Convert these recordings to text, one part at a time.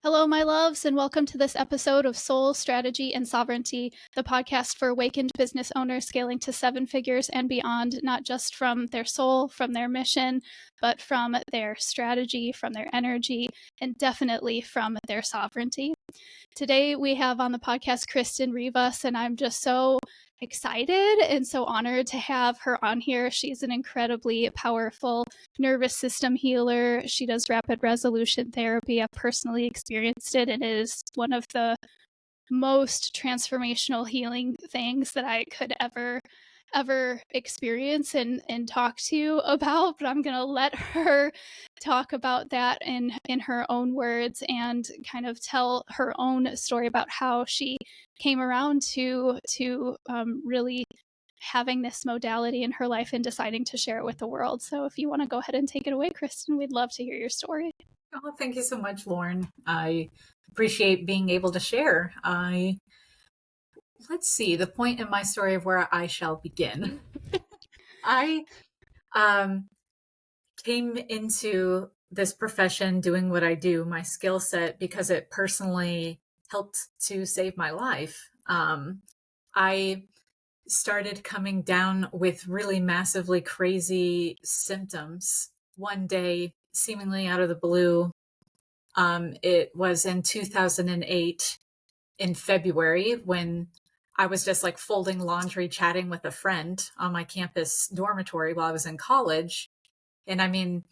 Hello, my loves, and welcome to this episode of Soul, Strategy, and Sovereignty, the podcast for awakened business owners scaling to seven figures and beyond, not just from their soul, from their mission, but from their strategy, from their energy, and definitely from their sovereignty. Today, we have on the podcast Kristin Rivas, and I'm just so excited and so honored to have her on here. She's an incredibly powerful nervous system healer. She does rapid resolution therapy. I've personally experienced it, and it is one of the most transformational healing things that I could ever experience and talk to you about. But I'm gonna let her talk about that in her own words and kind of tell her own story about how she came around to really having this modality in her life and deciding to share it with the world. So if you want to go ahead and take it away, Kristin, we'd love to hear your story. Oh, thank you so much, Lauren. I appreciate being able to share. Let's see, the point in my story of where I shall begin. I came into this profession doing what I do, my skill set, because it personally helped to save my life. I started coming down with really massively crazy symptoms one day, seemingly out of the blue. It was in 2008 in February when I was just like folding laundry, chatting with a friend on my campus dormitory while I was in college. And I mean,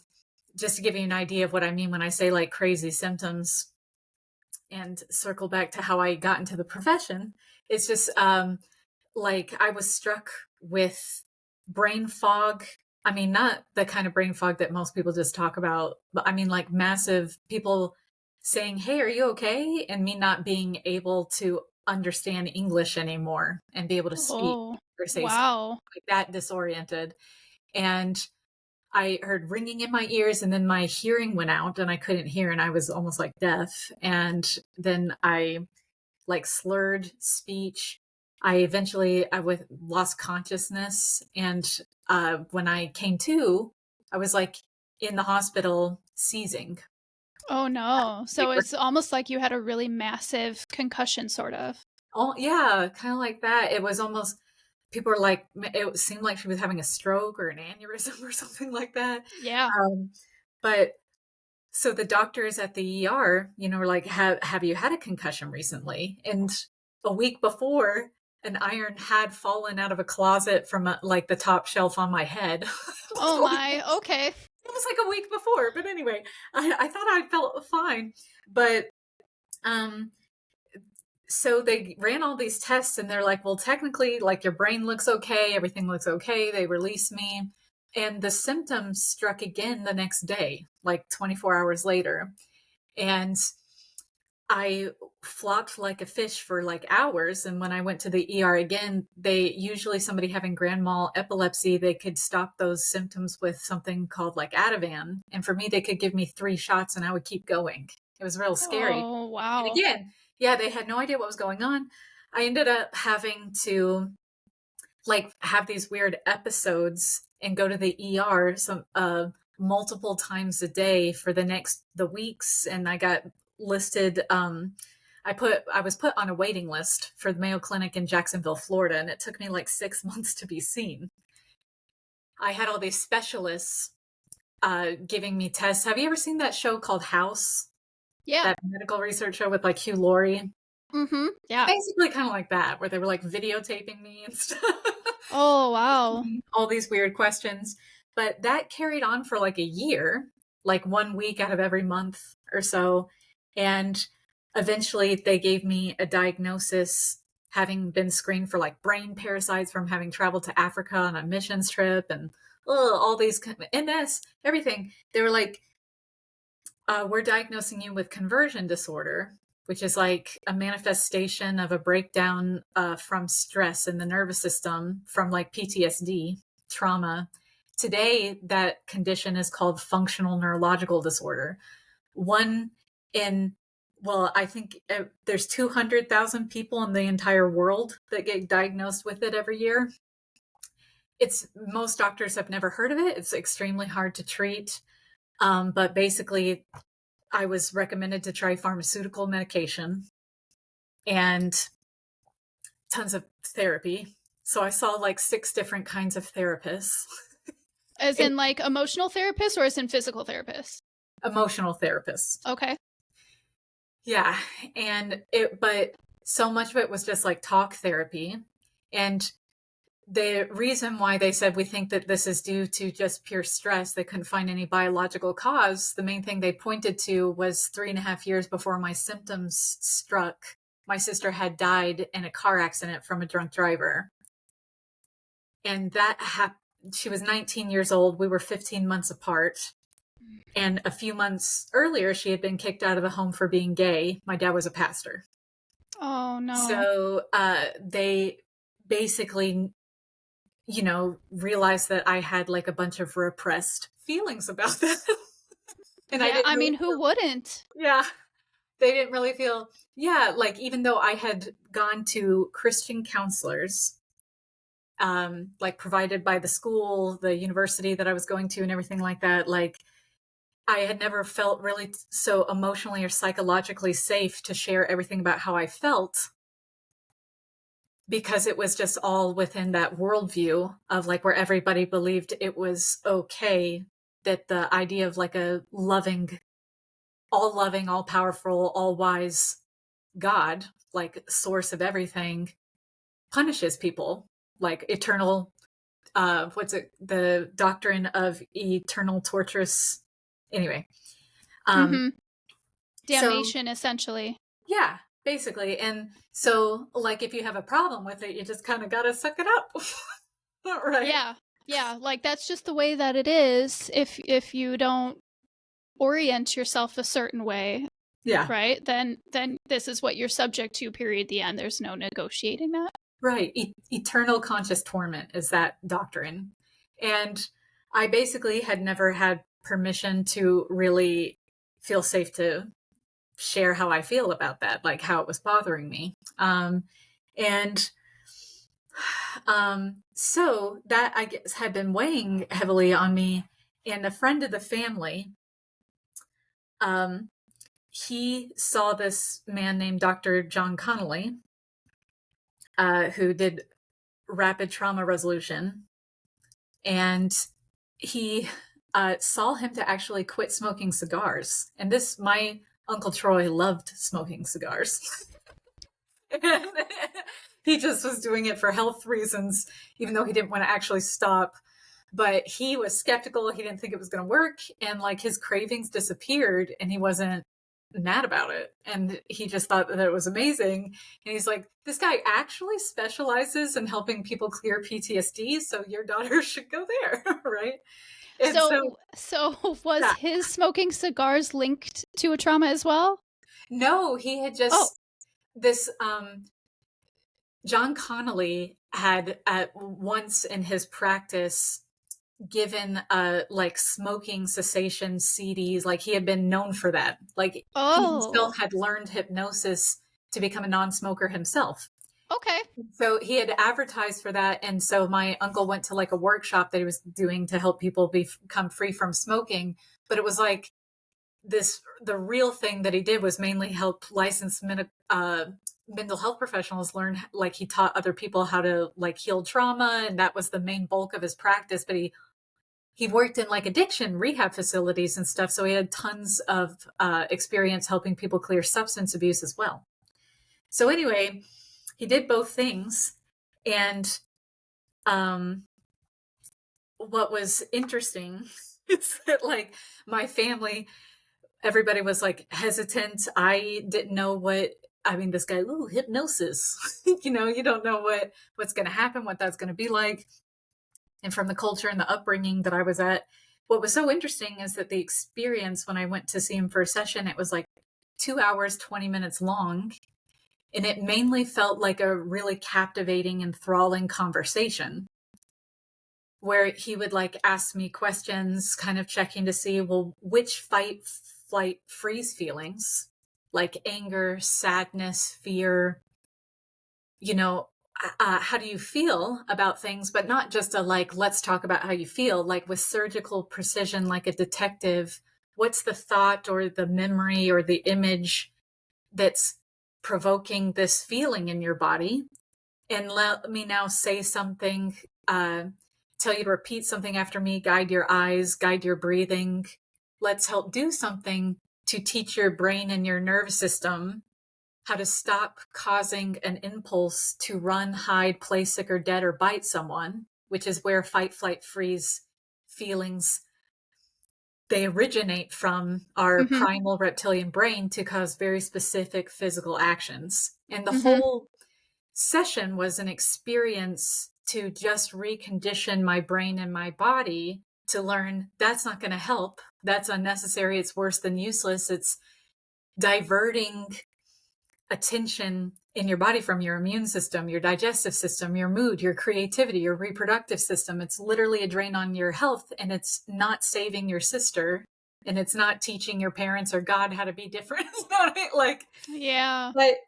just to give you an idea of what I mean when I say like crazy symptoms and circle back to how I got into the profession, it's just like I was struck with brain fog. I mean, not the kind of brain fog that most people just talk about, but I mean like massive people saying, "Hey, are you okay?" and me not being able to understand English anymore and be able to speak Oh, or say something wow. like that, disoriented. And I heard ringing in my ears, and then my hearing went out and I couldn't hear, and I was almost like deaf. And then I like slurred speech. I lost consciousness, and when I came to, I was like in the hospital seizing. Oh no. Like, So it's almost like you had a really massive concussion, sort of. oh yeah, kind of like that. It was almost, people were like, it seemed like she was having a stroke or an aneurysm or something like that. Yeah. But so the doctors at the ER, were like, have you had a concussion recently? And a week before, an iron had fallen out of a closet from like the top shelf on my head. Oh my. Okay. It was like a week before. But anyway, I thought I felt fine. But so they ran all these tests and they're like, well, technically, like your brain looks okay. Everything looks okay. They released me. And the symptoms struck again the next day, like 24 hours later. And I flopped like a fish for like hours. And when I went to the ER again, somebody having grand mal epilepsy, they could stop those symptoms with something called like Ativan. And for me, they could give me 3 shots and I would keep going. It was real scary. Oh, And wow. again, yeah, they had no idea what was going on. I ended up having to like have these weird episodes and go to the ER multiple times a day for the weeks. And I got listed. I was put on a waiting list for the Mayo Clinic in Jacksonville, Florida, and it took me like 6 months to be seen. I had all these specialists giving me tests. Have you ever seen that show called House? Yeah. That medical research show with like Hugh Laurie? Mm-hmm. Yeah. Basically kind of like that, where they were like videotaping me and stuff. Oh, wow. All these weird questions. But that carried on for like a year, like 1 week out of every month or so. And eventually they gave me a diagnosis, having been screened for like brain parasites from having traveled to Africa on a missions trip and all these MS, everything. They were like, we're diagnosing you with conversion disorder, which is like a manifestation of a breakdown from stress in the nervous system from like PTSD, trauma. Today, that condition is called functional neurological disorder. I think there's 200,000 people in the entire world that get diagnosed with it every year. Most doctors have never heard of it. It's extremely hard to treat. But basically, I was recommended to try pharmaceutical medication and tons of therapy. So I saw like 6 different kinds of therapists. As in like emotional therapists or as in physical therapists? Emotional therapists. Okay. Yeah. But so much of it was just like talk therapy. And the reason why they said we think that this is due to just pure stress, they couldn't find any biological cause. The main thing they pointed to was 3.5 years before my symptoms struck, my sister had died in a car accident from a drunk driver. And she was 19 years old. We were 15 months apart. And a few months earlier, she had been kicked out of the home for being gay. My dad was a pastor. Oh, no. So they basically, realized that I had like a bunch of repressed feelings about that. And yeah, I mean, who wouldn't? Yeah. They didn't really feel, like even though I had gone to Christian counselors, like provided by the school, the university that I was going to and everything like that, like I had never felt really so emotionally or psychologically safe to share everything about how I felt, because it was just all within that worldview of like where everybody believed it was okay, that the idea of like a loving, all powerful, all wise God, like source of everything, punishes people, like eternal, the doctrine of eternal torturous, anyway. Damnation, essentially. Yeah, basically. And so like if you have a problem with it, you just kind of got to suck it up. Right? Yeah, like that's just the way that it is. If you don't orient yourself a certain way, right, then this is what you're subject to, period, the end. There's no negotiating that. Right. Eternal conscious torment is that doctrine. And I basically had never had permission to really feel safe to share how I feel about that, like how it was bothering me. So that, I guess, had been weighing heavily on me. And a friend of the family, he saw this man named Dr. John Connolly, who did rapid trauma resolution. And he saw him to actually quit smoking cigars. And my Uncle Troy loved smoking cigars. He just was doing it for health reasons, even though he didn't want to actually stop. But he was skeptical. He didn't think it was going to work. And like his cravings disappeared and he wasn't mad about it. And he just thought that it was amazing. And he's like, this guy actually specializes in helping people clear PTSD. So your daughter should go there. Right. And so was his smoking cigars linked to a trauma as well? No, he had just this John Connolly had at once in his practice given like smoking cessation CDs. Like he had been known for that. Like he himself had learned hypnosis to become a non-smoker himself. Okay. So he had advertised for that. And so my uncle went to like a workshop that he was doing to help people become free from smoking. But it was like the real thing that he did was mainly help licensed mental health professionals learn, like he taught other people how to like heal trauma. And that was the main bulk of his practice. But he worked in like addiction rehab facilities and stuff. So he had tons of experience helping people clear substance abuse as well. So anyway, he did both things. And what was interesting is that like my family, everybody was like hesitant. I didn't know this guy, hypnosis, you don't know what's going to happen, what that's going to be like. And from the culture and the upbringing that I was at, what was so interesting is that the experience when I went to see him for a session, it was like 2 hours, 20 minutes long. And it mainly felt like a really captivating, enthralling conversation where he would like ask me questions, kind of checking to see, well, which fight, flight, freeze feelings, like anger, sadness, fear, how do you feel about things, but not just a like, let's talk about how you feel, like with surgical precision, like a detective, what's the thought or the memory or the image that's provoking this feeling in your body? And let me now say something, tell you to repeat something after me, guide your eyes, guide your breathing. Let's help do something to teach your brain and your nervous system how to stop causing an impulse to run, hide, play sick or dead, or bite someone, which is where fight, flight, freeze feelings, they originate from our Mm-hmm. primal reptilian brain to cause very specific physical actions. And the Mm-hmm. whole session was an experience to just recondition my brain and my body to learn that's not going to help. That's unnecessary. It's worse than useless. It's diverting attention in your body from your immune system, your digestive system, your mood, your creativity, your reproductive system. It's literally a drain on your health, and it's not saving your sister, and it's not teaching your parents or God how to be different. Like, Yeah. but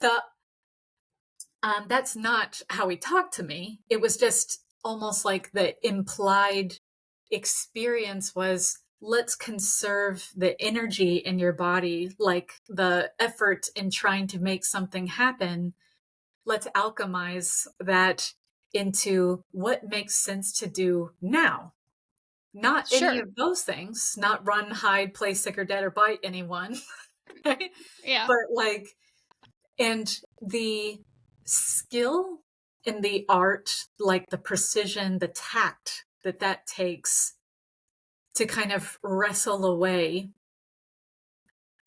that's not how he talked to me. It was just almost like the implied experience was, let's conserve the energy in your body, like the effort in trying to make something happen. Let's alchemize that into what makes sense to do now. Not any Sure. of those things, not run, hide, play sick or dead, or bite anyone. Right? Yeah. But like, and the skill and the art, like the precision, the tact that takes to kind of wrestle away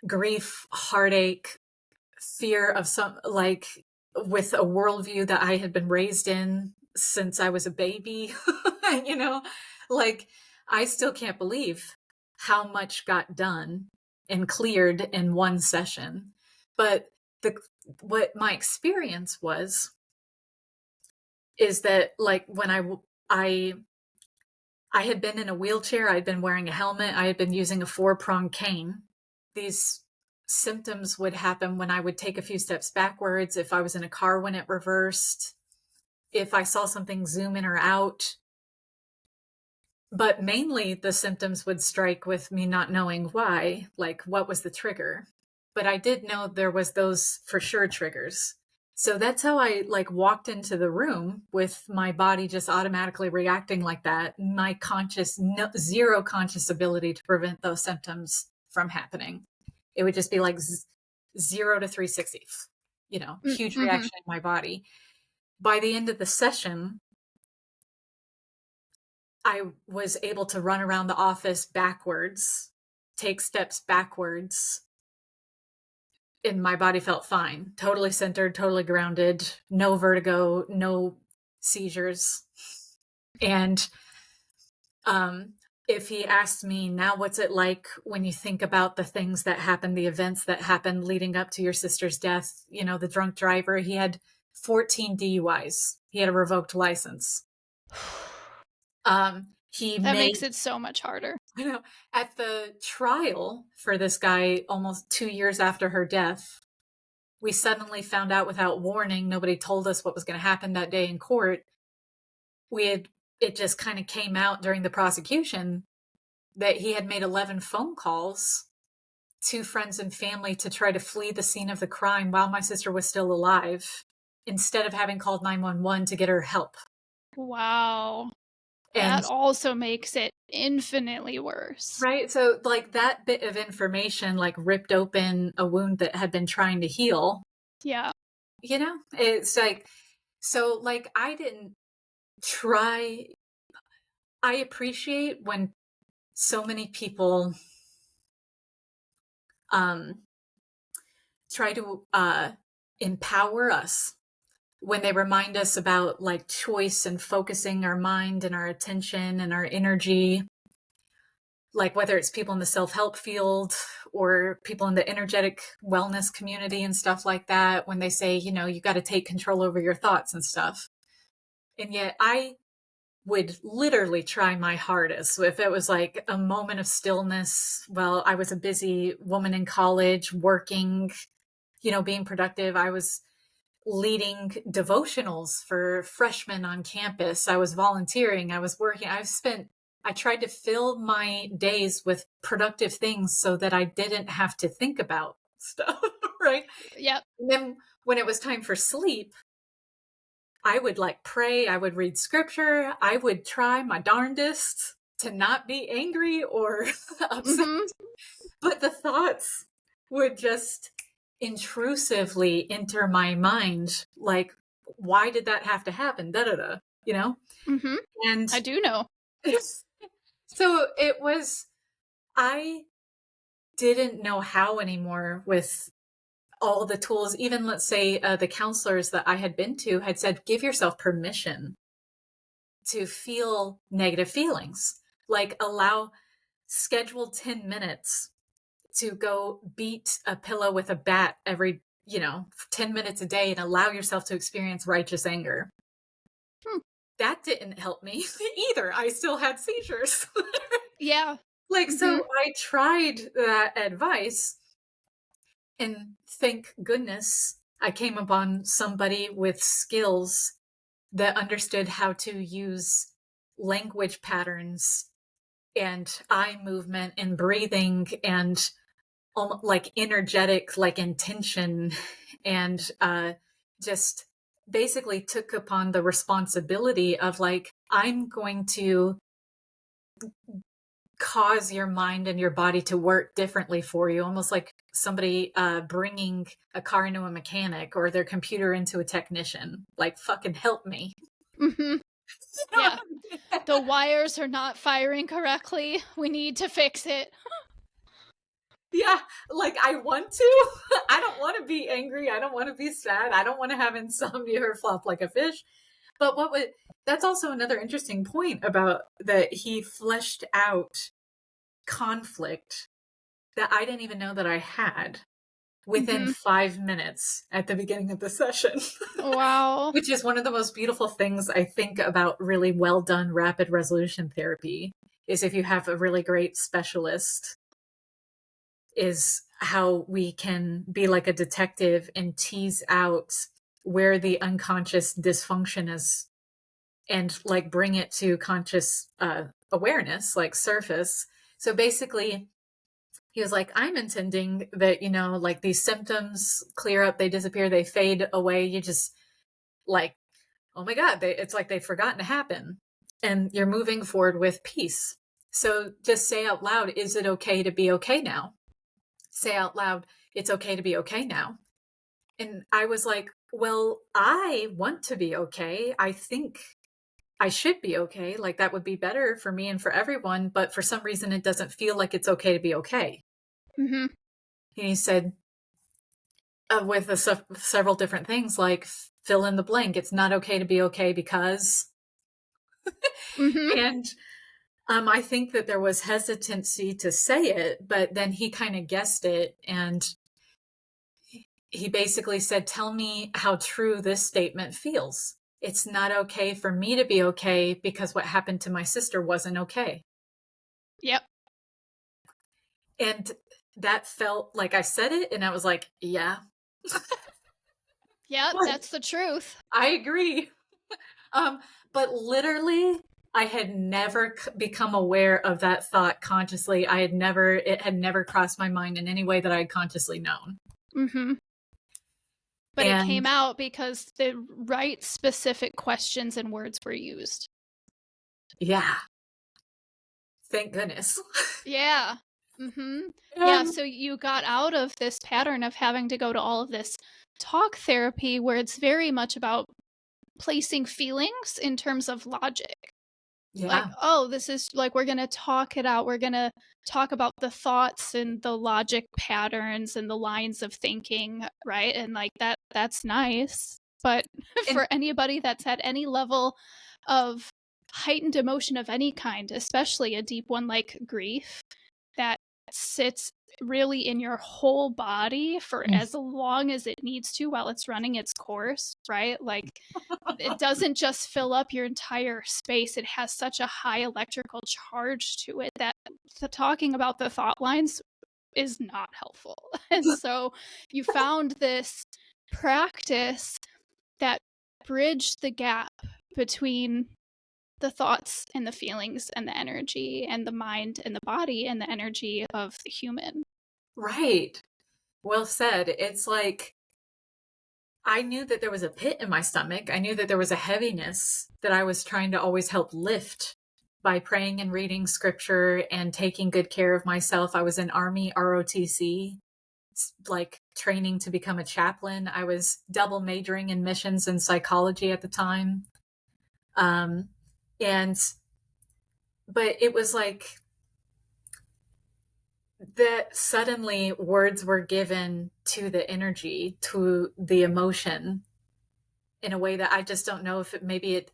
grief, heartache, fear of some, like with a worldview that I had been raised in since I was a baby, you know, like I still can't believe how much got done and cleared in one session. But the what my experience was is that like when I had been in a wheelchair, I'd been wearing a helmet, I had been using a 4-pronged cane. These symptoms would happen when I would take a few steps backwards, if I was in a car when it reversed, if I saw something zoom in or out. But mainly the symptoms would strike with me not knowing why, like what was the trigger. But I did know there was those for sure triggers. So that's how I like walked into the room with my body just automatically reacting like that. My conscious, no, zero conscious ability to prevent those symptoms from happening. It would just be like 0 to 360, you know, huge Mm-hmm. reaction in my body. By the end of the session, I was able to run around the office backwards, take steps backwards, and my body felt fine. Totally centered, totally grounded, no vertigo, no seizures. And um, if he asked me now, what's it like when you think about the things that happened, the events that happened leading up to your sister's death? You know, the drunk driver, he had 14 DUIs. He had a revoked license. He That makes made it so much harder. You know, at the trial for this guy, almost 2 years after her death, we suddenly found out without warning. Nobody told us what was going to happen that day in court. It just kind of came out during the prosecution that he had made 11 phone calls to friends and family to try to flee the scene of the crime while my sister was still alive, instead of having called 911 to get her help. Wow. And That also makes it infinitely worse. right. So like that bit of information like ripped open a wound that had been trying to heal. Yeah. You know, it's like, so like I didn't try. I appreciate when so many people um try to empower us, when they remind us about like choice and focusing our mind and our attention and our energy, like whether it's people in the self-help field or people in the energetic wellness community and stuff like that, when they say, you know, you got to take control over your thoughts and stuff. And yet I would literally try my hardest. If it was like a moment of stillness, well, I was a busy woman in college working, you know, being productive. I was leading devotionals for freshmen on campus. I was volunteering. I was working. I've spent I tried to fill my days with productive things so that I didn't have to think about stuff, right? Yep. And then when it was time for sleep, I would like pray, I would read scripture, I would try my darndest to not be angry or upset. Mm-hmm. But the thoughts would just intrusively enter my mind, like, why did that have to happen? Da da da, you know? Mm-hmm. And I do know. so it was, I didn't know how anymore with all the tools. Even let's say the counselors that I had been to had said, give yourself permission to feel negative feelings. Like schedule 10 minutes to go beat a pillow with a bat every, 10 minutes a day and allow yourself to experience righteous anger. Hmm. That didn't help me either. I still had seizures. Yeah. Like, Mm-hmm. so I tried that advice, and thank goodness I came upon somebody with skills that understood how to use language patterns and eye movement and breathing and like energetic, like intention, and just basically took upon the responsibility of like, I'm going to cause your mind and your body to work differently for you, almost like somebody bringing a car into a mechanic or their computer into a technician. Like, fucking help me. Mm-hmm. Yeah. The wires are not firing correctly. We need to fix it. Yeah, like I want to. I don't want to be angry. I don't want to be sad. I don't want to have insomnia or flop like a fish. But that's also another interesting point about that he fleshed out conflict that I didn't even know that I had within Mm-hmm. 5 minutes at the beginning of the session. Wow. Which is one of the most beautiful things I think about really well done rapid resolution therapy, is if you have a really great specialist, is how we can be like a detective and tease out where the unconscious dysfunction is and like bring it to conscious awareness, like surface. So basically, he was like, I'm intending that, like these symptoms clear up, they disappear, they fade away. You just like, oh my God, it's like they've forgotten to happen. And you're moving forward with peace. So just say out loud, is it okay to be okay now? Say out loud, it's okay to be okay now. And I was like, well, I want to be okay. I think I should be okay. Like that would be better for me and for everyone. But for some reason, it doesn't feel like it's okay to be okay. Mm-hmm. And he said, with several different things, like fill in the blank. It's not okay to be okay because. Mm-hmm. And I think that there was hesitancy to say it, but then he kind of guessed it. And he basically said, tell me how true this statement feels. It's not okay for me to be okay because what happened to my sister wasn't okay. Yep. And that felt like I said it, and I was like, yeah. Yep, that's the truth. I agree. But literally, I had never become aware of that thought consciously. It had never crossed my mind in any way that I had consciously known. Mm-hmm. But it came out because the right specific questions and words were used. Yeah. Thank goodness. Yeah. Mm-hmm. Yeah, so you got out of this pattern of having to go to all of this talk therapy where it's very much about placing feelings in terms of logic. Yeah. Like, oh, this is like, we're going to talk it out. We're going to talk about the thoughts and the logic patterns and the lines of thinking, right? And like that's nice. But for anybody that's had any level of heightened emotion of any kind, especially a deep one like grief, that sits really in your whole body for as long as it needs to while it's running its course, right? Like, it doesn't just fill up your entire space. It has such a high electrical charge to it that talking about the thought lines is not helpful. And so you found this practice that bridged the gap between the thoughts and the feelings and the energy and the mind and the body and the energy of the human. Right. Well said. It's like I knew that there was a pit in my stomach. I knew that there was a heaviness that I was trying to always help lift by praying and reading scripture and taking good care of myself. I was in Army ROTC, like training to become a chaplain. I was double majoring in missions and psychology at the time. Um, and, but it was like that suddenly words were given to the energy, to the emotion in a way that I just don't know if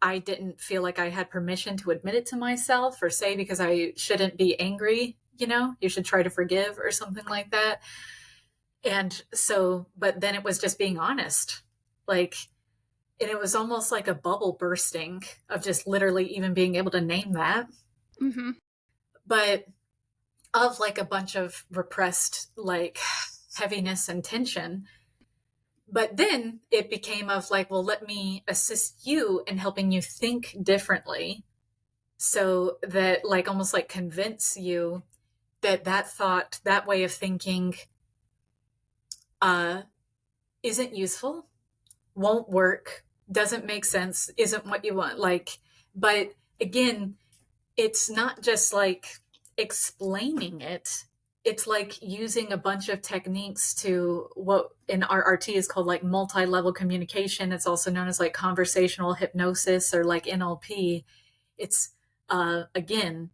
I didn't feel like I had permission to admit it to myself or say because I shouldn't be angry, you should try to forgive or something like that. And so, but then it was just being honest. Like, and it was almost like a bubble bursting of just literally even being able to name that. Mm-hmm. But of like a bunch of repressed, like heaviness and tension. But then it became of like, well, let me assist you in helping you think differently so that like almost like convince you that that thought, that way of thinking isn't useful, won't work, doesn't make sense, isn't what you want. Like, but again, it's not just like explaining it. It's like using a bunch of techniques to what in RRT is called like multi-level communication. It's also known as like conversational hypnosis or like NLP. It's again,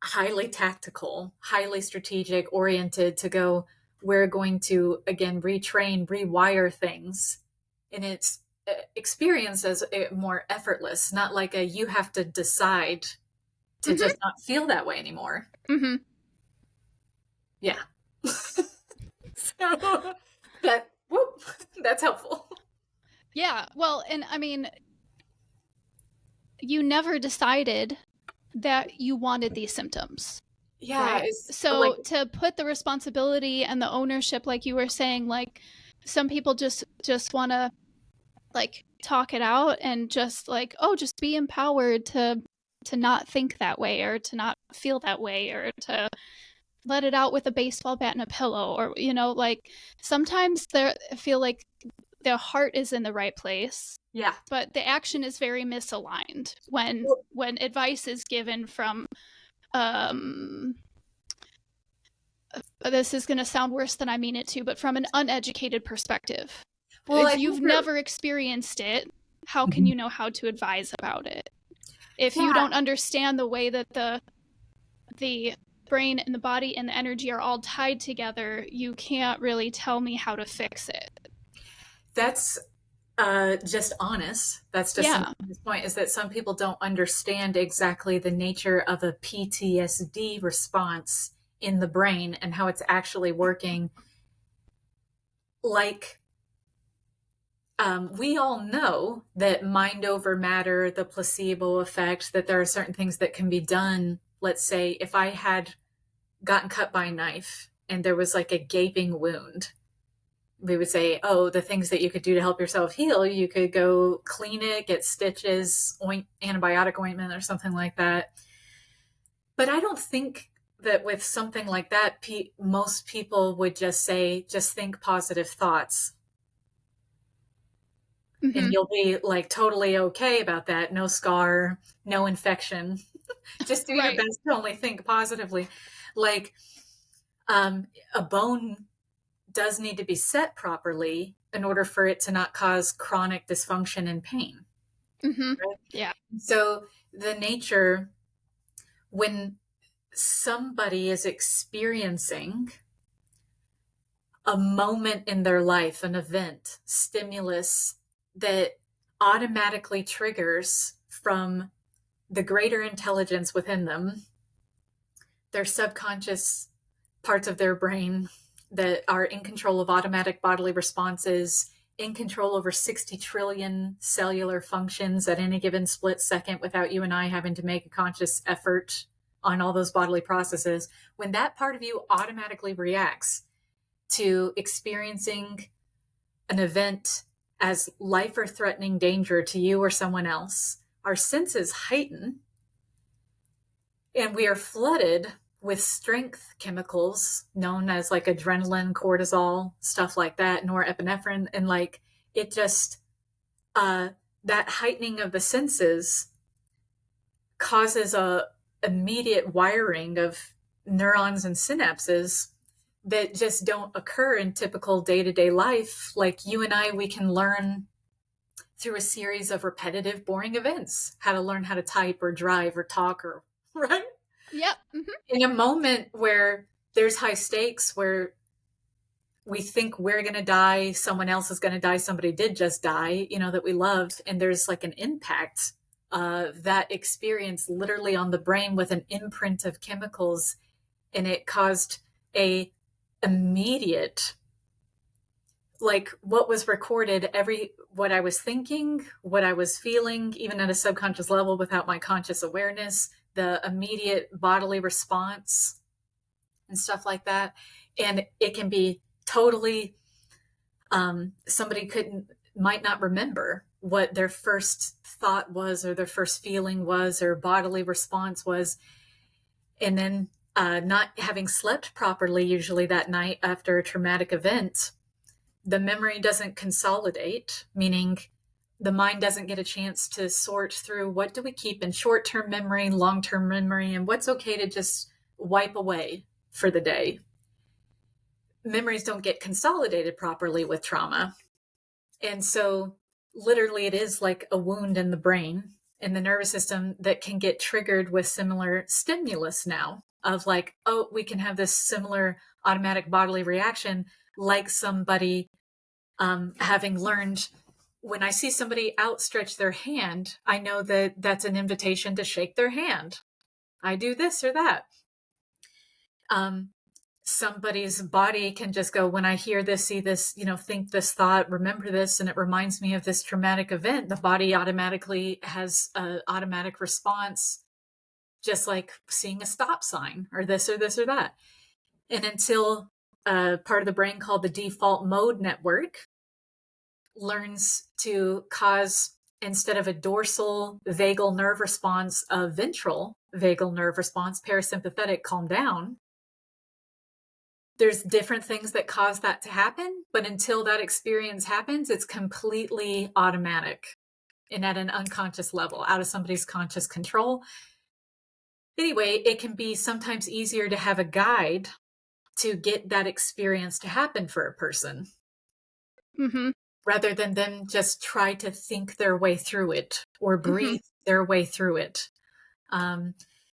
highly tactical, highly strategic, oriented to go, we're going to again retrain, rewire things. And it's experienced as more effortless, not like a you have to decide to Mm-hmm. just not feel that way anymore. Mm-hmm. Yeah. So that's helpful. Yeah. Well, and I mean, you never decided that you wanted these symptoms. Yeah, Right. it's like So to put the responsibility and the ownership, like you were saying, like some people just want to like talk it out and just like, oh, just be empowered to not think that way or to not feel that way or to let it out with a baseball bat and a pillow, or like sometimes I feel like their heart is in the right place, yeah. but the action is very misaligned when Well, advice is given from um this is going to sound worse than I mean it to, but from an uneducated perspective. I If think you've never experienced it, how can you know how to advise about it? If you yeah, don't understand the way that the brain and the body and the energy are all tied together, you can't really tell me how to fix it. that's just honest. That's just Yeah. this point is that some people don't understand exactly the nature of a PTSD response in the brain and how it's actually working. Like, we all know that mind over matter, the placebo effect, that there are certain things that can be done. Let's say if I had gotten cut by a knife and there was like a gaping wound, we would say, oh, the things that you could do to help yourself heal, you could go clean it, get stitches, antibiotic ointment or something like that. But I don't think that with something like that, most people would just say, just think positive thoughts. And Mm-hmm. you'll be like totally okay about that. No scar, no infection. Just do your Right. best to only think positively. Like a bone does need to be set properly in order for it to not cause chronic dysfunction and pain. Mm-hmm. Right? Yeah. So the nature, when somebody is experiencing a moment in their life, an event, stimulus that automatically triggers from the greater intelligence within them, their subconscious parts of their brain that are in control of automatic bodily responses, in control over 60 trillion cellular functions at any given split second without you and I having to make a conscious effort on all those bodily processes. When that part of you automatically reacts to experiencing an event as life or threatening danger to you or someone else, our senses heighten and we are flooded with strength chemicals known as like adrenaline, cortisol, stuff like that, norepinephrine. And like it just, that heightening of the senses causes a immediate wiring of neurons and synapses that just don't occur in typical day-to-day life. Like you and I, we can learn through a series of repetitive, boring events how to learn how to type or drive or talk or right. Yep. Mm-hmm. In a moment where there's high stakes, where we think we're going to die, someone else is going to die, somebody did just die, that we love, and there's like an impact of that experience literally on the brain with an imprint of chemicals, and it caused a immediate, like what was recorded, what I was thinking, what I was feeling, even at a subconscious level without my conscious awareness, the immediate bodily response and stuff like that. And it can be totally, somebody might not remember what their first thought was or their first feeling was or bodily response was. And then not having slept properly usually that night after a traumatic event, the memory doesn't consolidate, meaning the mind doesn't get a chance to sort through what do we keep in short-term memory, long-term memory, and what's okay to just wipe away for the day. Memories don't get consolidated properly with trauma. And so literally it is like a wound in the brain, in the nervous system, that can get triggered with similar stimulus now of like, oh, we can have this similar automatic bodily reaction like somebody having learned, when I see somebody outstretch their hand, I know that that's an invitation to shake their hand. I do this or that. Somebody's body can just go, when I hear this, see this, think this thought, remember this, and it reminds me of this traumatic event. The body automatically has an automatic response, just like seeing a stop sign or this or this or that. And until part of the brain called the default mode network learns to cause, instead of a dorsal vagal nerve response, a ventral vagal nerve response, parasympathetic, calm down. There's different things that cause that to happen, but until that experience happens, it's completely automatic and at an unconscious level, out of somebody's conscious control. Anyway, it can be sometimes easier to have a guide to get that experience to happen for a person. Mm-hmm. Rather than them just try to think their way through it or breathe their way through it.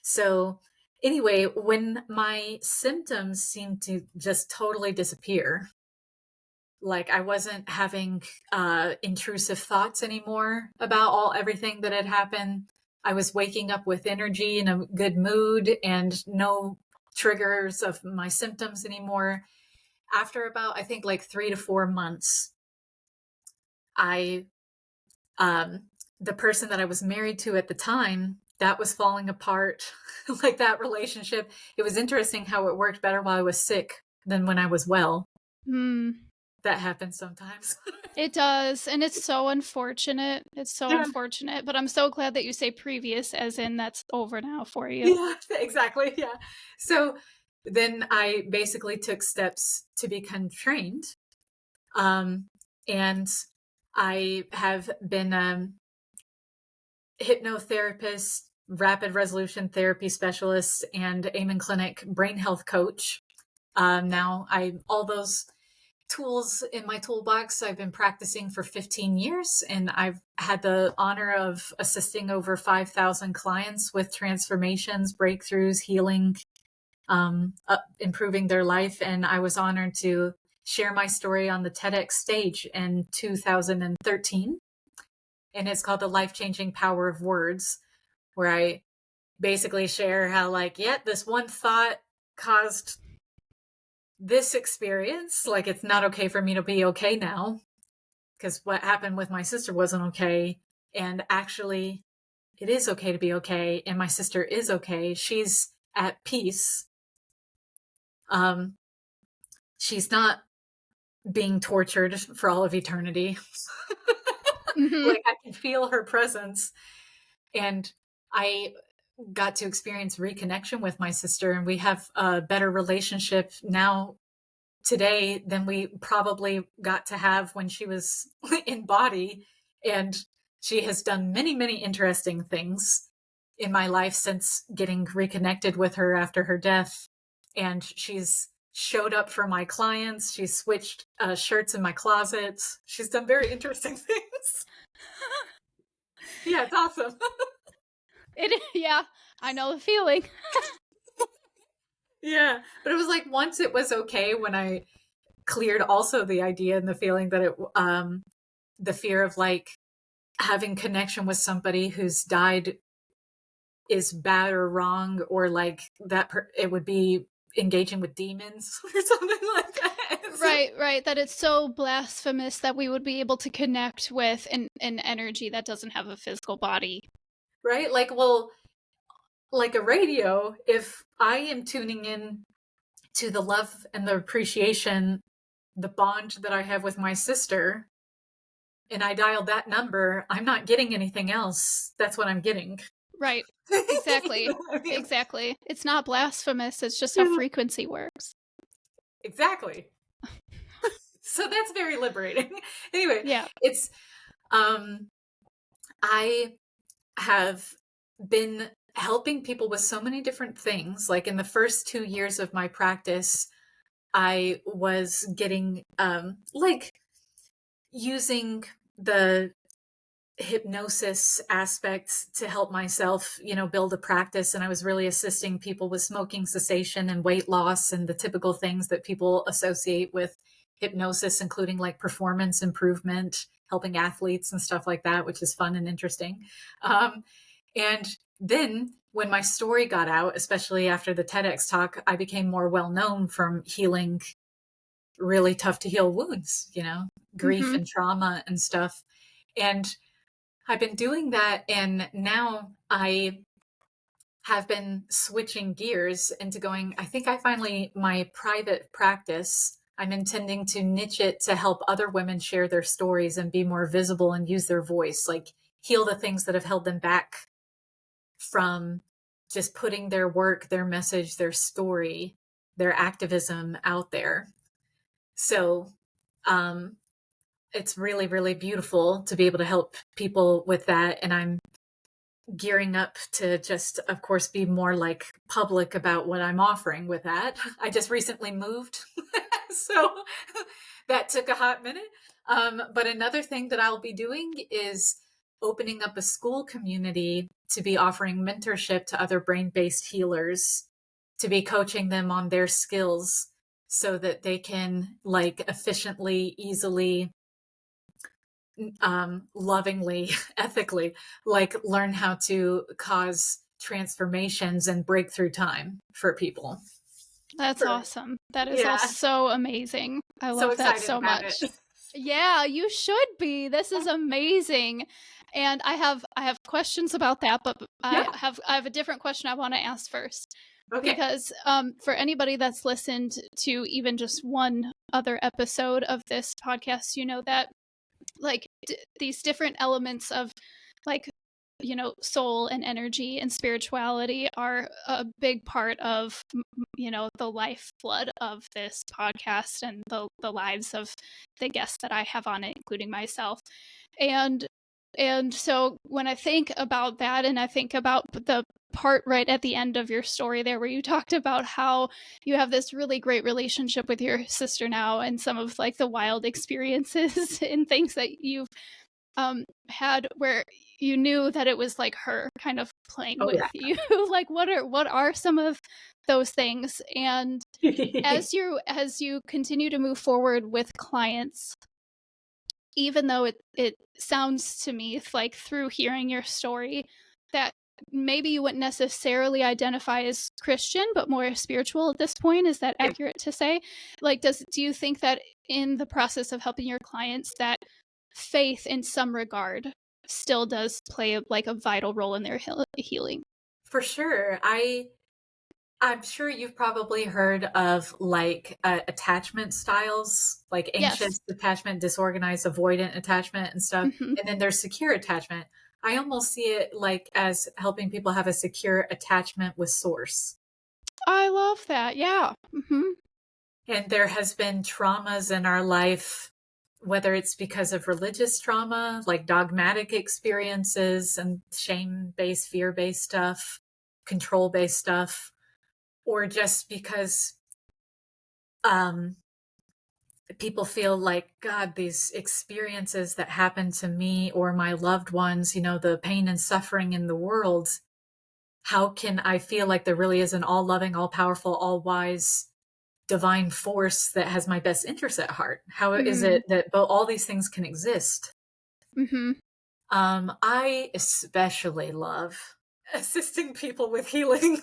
So anyway, when my symptoms seemed to just totally disappear, like I wasn't having intrusive thoughts anymore about everything that had happened. I was waking up with energy and a good mood and no triggers of my symptoms anymore. After about, I think, like 3 to 4 months, the person that I was married to at the time, that was falling apart. Like that relationship, it was interesting how it worked better while I was sick than when I was well. That happens sometimes. It does, and it's so unfortunate. Unfortunate, but I'm so glad that you say previous, as in that's over now for you. Yeah, exactly. Yeah. So then I basically took steps to become trained. And I have been a hypnotherapist, rapid resolution therapy specialist, and Amen Clinic brain health coach. Now all those tools in my toolbox, I've been practicing for 15 years, and I've had the honor of assisting over 5,000 clients with transformations, breakthroughs, healing, improving their life. And I was honored to share my story on the TEDx stage in 2013. And it's called The Life-Changing Power of Words, where I basically share how, like, this one thought caused this experience. Like, it's not okay for me to be okay now, because what happened with my sister wasn't okay. And actually, it is okay to be okay. And my sister is okay. She's at peace. She's not being tortured for all of eternity. Like, I can feel her presence. And I got to experience reconnection with my sister, and we have a better relationship now today than we probably got to have when she was in body. And she has done many, many interesting things in my life since getting reconnected with her after her death. And she's showed up for my clients. She's switched shirts in my closet. She's done very interesting things. Yeah, it's awesome. Yeah, I know the feeling. Yeah, but it was like once it was okay when I cleared also the idea and the feeling that the fear of like having connection with somebody who's died is bad or wrong, or like it would be engaging with demons or something like that. Right. That it's so blasphemous that we would be able to connect with an energy that doesn't have a physical body. Right? Like, well, like a radio, if I am tuning in to the love and the appreciation, the bond that I have with my sister, and I dialed that number, I'm not getting anything else. That's what I'm getting. Right. Exactly. You know what I mean? Exactly. It's not blasphemous. It's just how frequency works. Exactly. So that's very liberating. Anyway, Yeah. it's I have been helping people with so many different things. Like in the first 2 years of my practice, I was getting like using the hypnosis aspects to help myself, build a practice. And I was really assisting people with smoking cessation and weight loss and the typical things that people associate with hypnosis, including like performance improvement, helping athletes and stuff like that, which is fun and interesting. And then when my story got out, especially after the TEDx talk, I became more well known from healing really tough to heal wounds, grief and trauma and stuff. And I've been doing that, and now I have been switching gears into going, I think my private practice, I'm intending to niche it to help other women share their stories and be more visible and use their voice, like heal the things that have held them back from just putting their work, their message, their story, their activism out there. So, it's really, really beautiful to be able to help people with that. And I'm gearing up to just, of course, be more like public about what I'm offering with that. I just recently moved, so that took a hot minute. But another thing that I'll be doing is opening up a school community to be offering mentorship to other brain-based healers, to be coaching them on their skills so that they can like efficiently, easily, lovingly, ethically, like learn how to cause transformations and breakthrough time for people. That's awesome. That is all Yeah. so amazing. I So love that excited so about much. it. Yeah, you should be. This is amazing. And I have questions about that, but Yeah. I have a different question I want to ask first. Okay. Because for anybody that's listened to even just one other episode of this podcast, you know that like these different elements of like soul and energy and spirituality are a big part of the lifeblood of this podcast and the lives of the guests that I have on it, including myself. And so when I think about that, and I think about the part right at the end of your story there where you talked about how you have this really great relationship with your sister now, and some of like the wild experiences and things that you've had where you knew that it was like her kind of playing with you. Like what are some of those things? And as you continue to move forward with clients, even though it sounds to me like through hearing your story that maybe you wouldn't necessarily identify as Christian, but more spiritual at this point. Is that accurate to say? Like, do you think that in the process of helping your clients that faith in some regard still does play like a vital role in their healing? For sure. I'm sure you've probably heard of like attachment styles, like anxious Yes. attachment, disorganized, avoidant attachment and stuff. Mm-hmm. And then there's secure attachment. I almost see it like as helping people have a secure attachment with source. I love that. Yeah. And there has been traumas in our life, whether it's because of religious trauma, like dogmatic experiences and shame-based, fear-based stuff, control-based stuff, or just because um, people feel like, God, these experiences that happen to me or my loved ones, the pain and suffering in the world, how can I feel like there really is an all-loving, all-powerful, all-wise divine force that has my best interest at heart? How is it that all these things can exist? I especially love assisting people with healing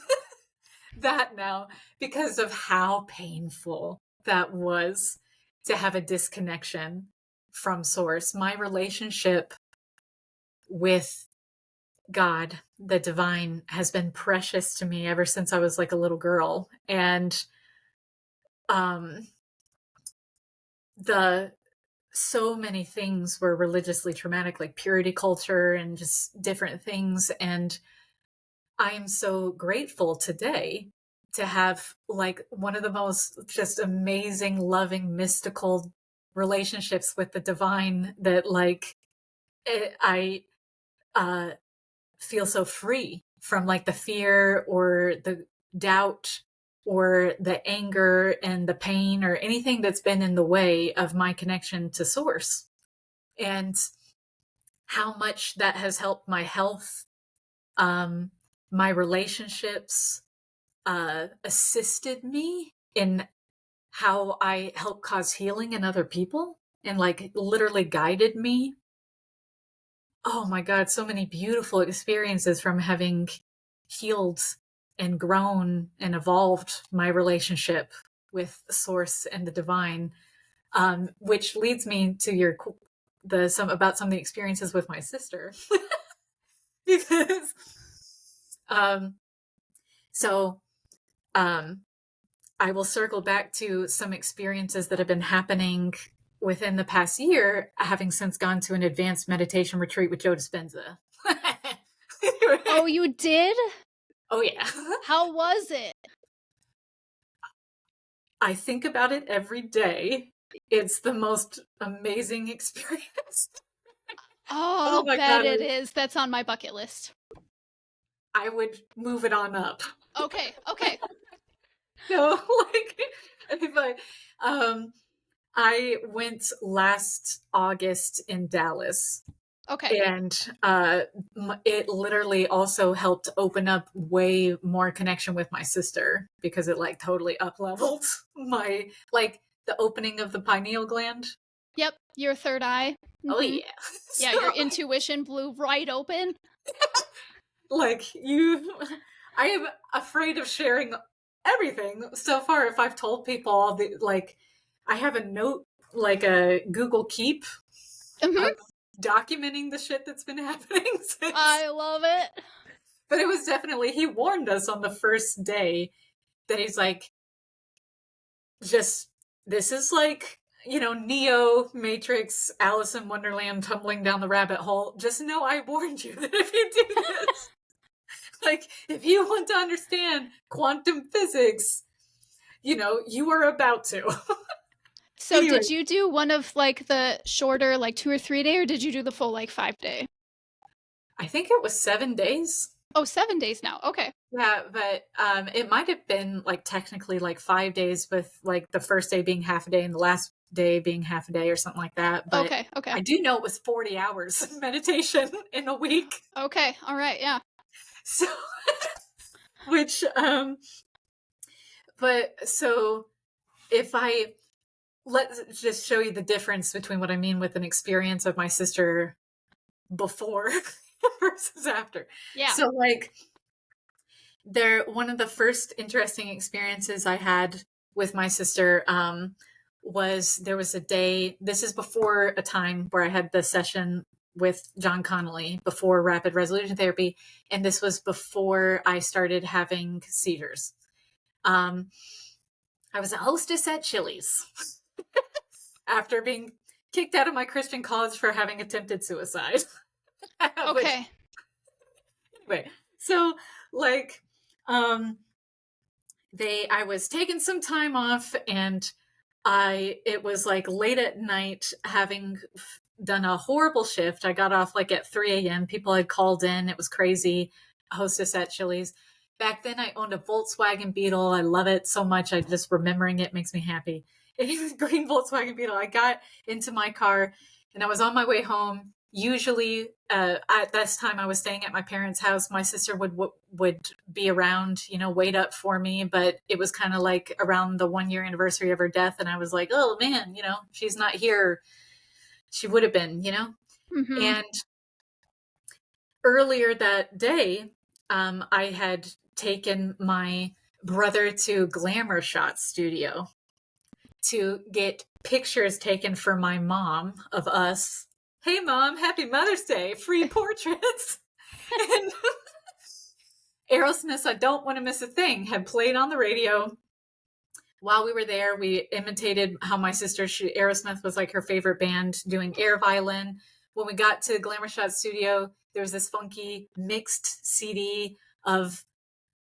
that now because of how painful that was to have a disconnection from source. My relationship with God, the divine, has been precious to me ever since I was like a little girl. And um the so many things were religiously traumatic, like purity culture and just different things. And I am so grateful today to have like one of the most just amazing, loving, mystical relationships with the divine that I uh, feel so free from like the fear or the doubt or the anger and the pain or anything that's been in the way of my connection to source. And how much that has helped my health, um, my relationships, assisted me in how I help cause healing in other people and like literally guided me. Oh my God, so many beautiful experiences from having healed and grown and evolved my relationship with source and the divine. Which leads me to some of the experiences with my sister. Because um so um I will circle back to some experiences that have been happening within the past year, having since gone to an advanced meditation retreat with Joe Dispenza. Oh, you did? Oh yeah. How was it? I think about it every day. It's the most amazing experience. Oh, Oh I'll my bet God. it is. That's on my bucket list. I would move it on up. Okay. No, like if I went last August in Dallas. Okay. And it literally also helped open up way more connection with my sister because it like totally up leveled my like the opening of the pineal gland. Yep, your third eye. Oh yeah. Yeah, So, your intuition blew right open. like I am afraid of sharing everything so far. If I've told people all the like, I have a note like a Google Keep of documenting the shit that's been happening since. I love it. But it was definitely, he warned us on the first day that he's like, this is like, Neo, Matrix, Alice in Wonderland tumbling down the rabbit hole. Just know I warned you that if you do this, like, if you want to understand quantum physics, you are about to. So Anyway, did you do one of like the shorter, like 2 or 3 day, or did you do the full like 5 day? I think it was 7 days. Oh, 7 days now. Okay. Yeah, but it might have been like technically like 5 days, with like the first day being half a day and the last day being half a day or something like that. But Okay. I do know it was 40 hours of meditation in a week. Okay. All right. Yeah. So, which, but so if let's just show you the difference between what I mean with an experience of my sister before versus after. Yeah. So like, one of the first interesting experiences I had with my sister was there was a day, this is before a time where I had the session with John Connolly before rapid resolution therapy, and this was before I started having seizures. I was a hostess at Chili's after being kicked out of my Christian college for having attempted suicide. Okay. Anyway, so like, um, I was taking some time off, and it was like late at night, having done a horrible shift. I got off like at 3 a.m. People had called in. It was crazy. Hostess at Chili's. Back then I owned a Volkswagen Beetle. I love it so much. I just remembering it makes me happy. It was a green Volkswagen Beetle. I got into my car and I was on my way home. Usually, at this time, I was staying at my parents' house. My sister would be around, wait up for me. But it was kind of like around the 1 year anniversary of her death, and I was like, oh man, she's not here. She would have been, Mm-hmm. And earlier that day, I had taken my brother to Glamour Shot Studio to get pictures taken for my mom of us. Hey, Mom, happy Mother's Day, free portraits. And Aerosmith's I Don't Want to Miss a Thing had played on the radio. While we were there, we imitated how my sister, Aerosmith was like her favorite band, doing air violin. When we got to Glamour Shot Studio, there was this funky mixed CD of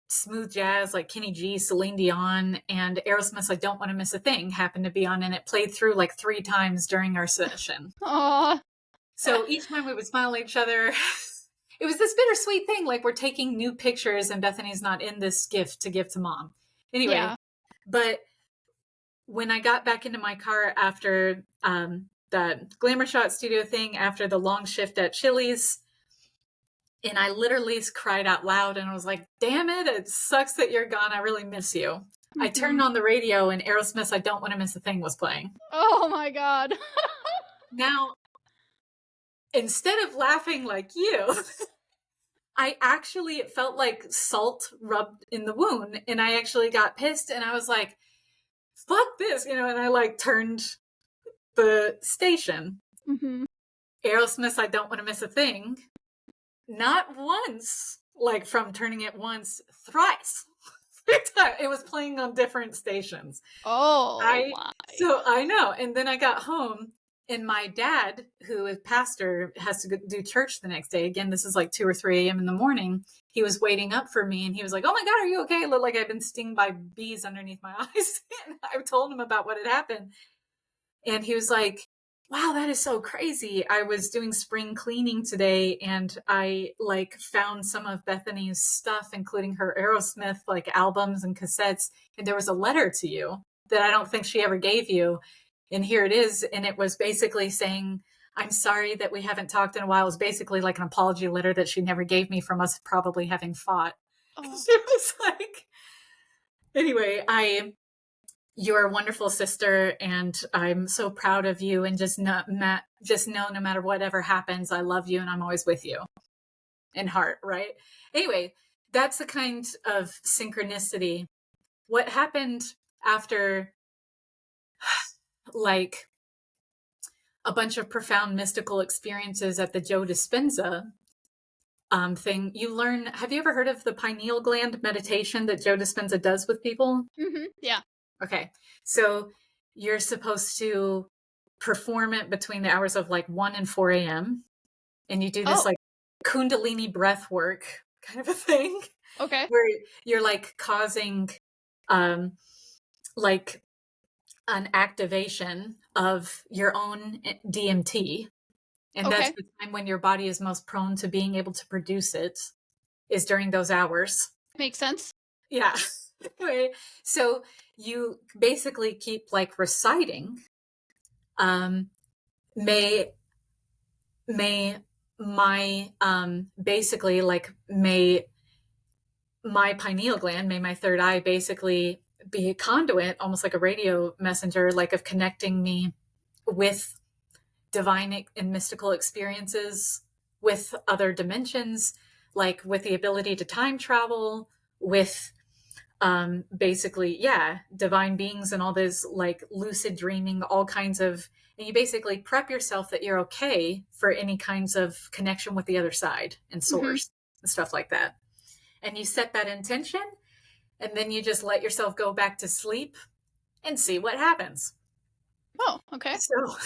smooth jazz like Kenny G, Celine Dion, and Aerosmith's I Don't Want to Miss a Thing happened to be on, and it played through like 3 times during our session. Aw. So each time we would smile at each other. It was this bittersweet thing, like we're taking new pictures and Bethany's not in this gift to give to Mom. Anyway, Yeah. But when I got back into my car after the Glamour Shot Studio thing, after the long shift at Chili's, and I literally cried out loud and I was like, damn it sucks that you're gone. I really miss you. Mm-hmm. I turned on the radio and Aerosmith's I Don't Want to Miss a Thing was playing. Oh my God. Now, instead of laughing like you, it felt like salt rubbed in the wound, and I actually got pissed and I was like, fuck this, and I like turned the station. Mm-hmm. Aerosmith's I Don't Want to Miss a Thing. Not once, like from turning it once, thrice. It was playing on different stations. Oh my. So I know. And then I got home, and my dad, who is pastor, has to do church the next day. Again, this is like 2 or 3 a.m. in the morning. He was waiting up for me, and he was like, oh my God, are you okay? It looked like I'd been stung by bees underneath my eyes. And I told him about what had happened. And he was like, wow, that is so crazy. I was doing spring cleaning today and I like found some of Bethany's stuff, including her Aerosmith like albums and cassettes. And there was a letter to you that I don't think she ever gave you. And here it is. And it was basically saying, I'm sorry that we haven't talked in a while. It was basically like an apology letter that she never gave me from us probably having fought. Oh. She was like, anyway, you're a wonderful sister, and I'm so proud of you. And just know, no matter whatever happens, I love you, and I'm always with you in heart. Right? Anyway, that's the kind of synchronicity. What happened after, like, a bunch of profound mystical experiences at the Joe Dispenza thing? You learn. Have you ever heard of the pineal gland meditation that Joe Dispenza does with people? Mm-hmm. Yeah. Okay. So you're supposed to perform it between the hours of like 1 and 4 a.m. And you do this like Kundalini breath work kind of a thing. Okay. Where you're like causing like an activation of your own DMT. And that's the time when your body is most prone to being able to produce it, is during those hours. Makes sense. Yeah. Anyway, so you basically keep like reciting, may my basically like may my pineal gland, may my third eye basically be a conduit, almost like a radio messenger, like of connecting me with divine and mystical experiences, with other dimensions, like with the ability to time travel, with basically, yeah, divine beings and all this like lucid dreaming, all kinds of, and you basically prep yourself that you're okay for any kinds of connection with the other side and source and stuff like that. And you set that intention, and then you just let yourself go back to sleep and see what happens. Oh, okay. So,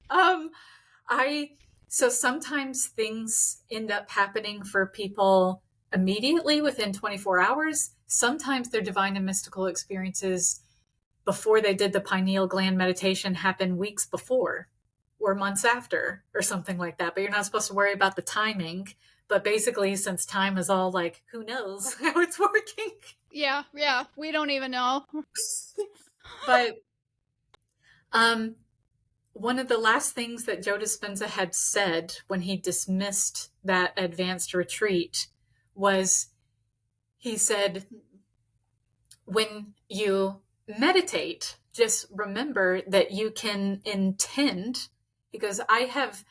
I So sometimes things end up happening for people immediately within 24 hours. Sometimes their divine and mystical experiences before they did the pineal gland meditation happen weeks before or months after or something like that. But you're not supposed to worry about the timing. But basically, since time is all like, who knows how it's working? Yeah, we don't even know. But one of the last things that Joe Dispenza had said when he dismissed that advanced retreat was, he said, when you meditate, just remember that you can intend, because I have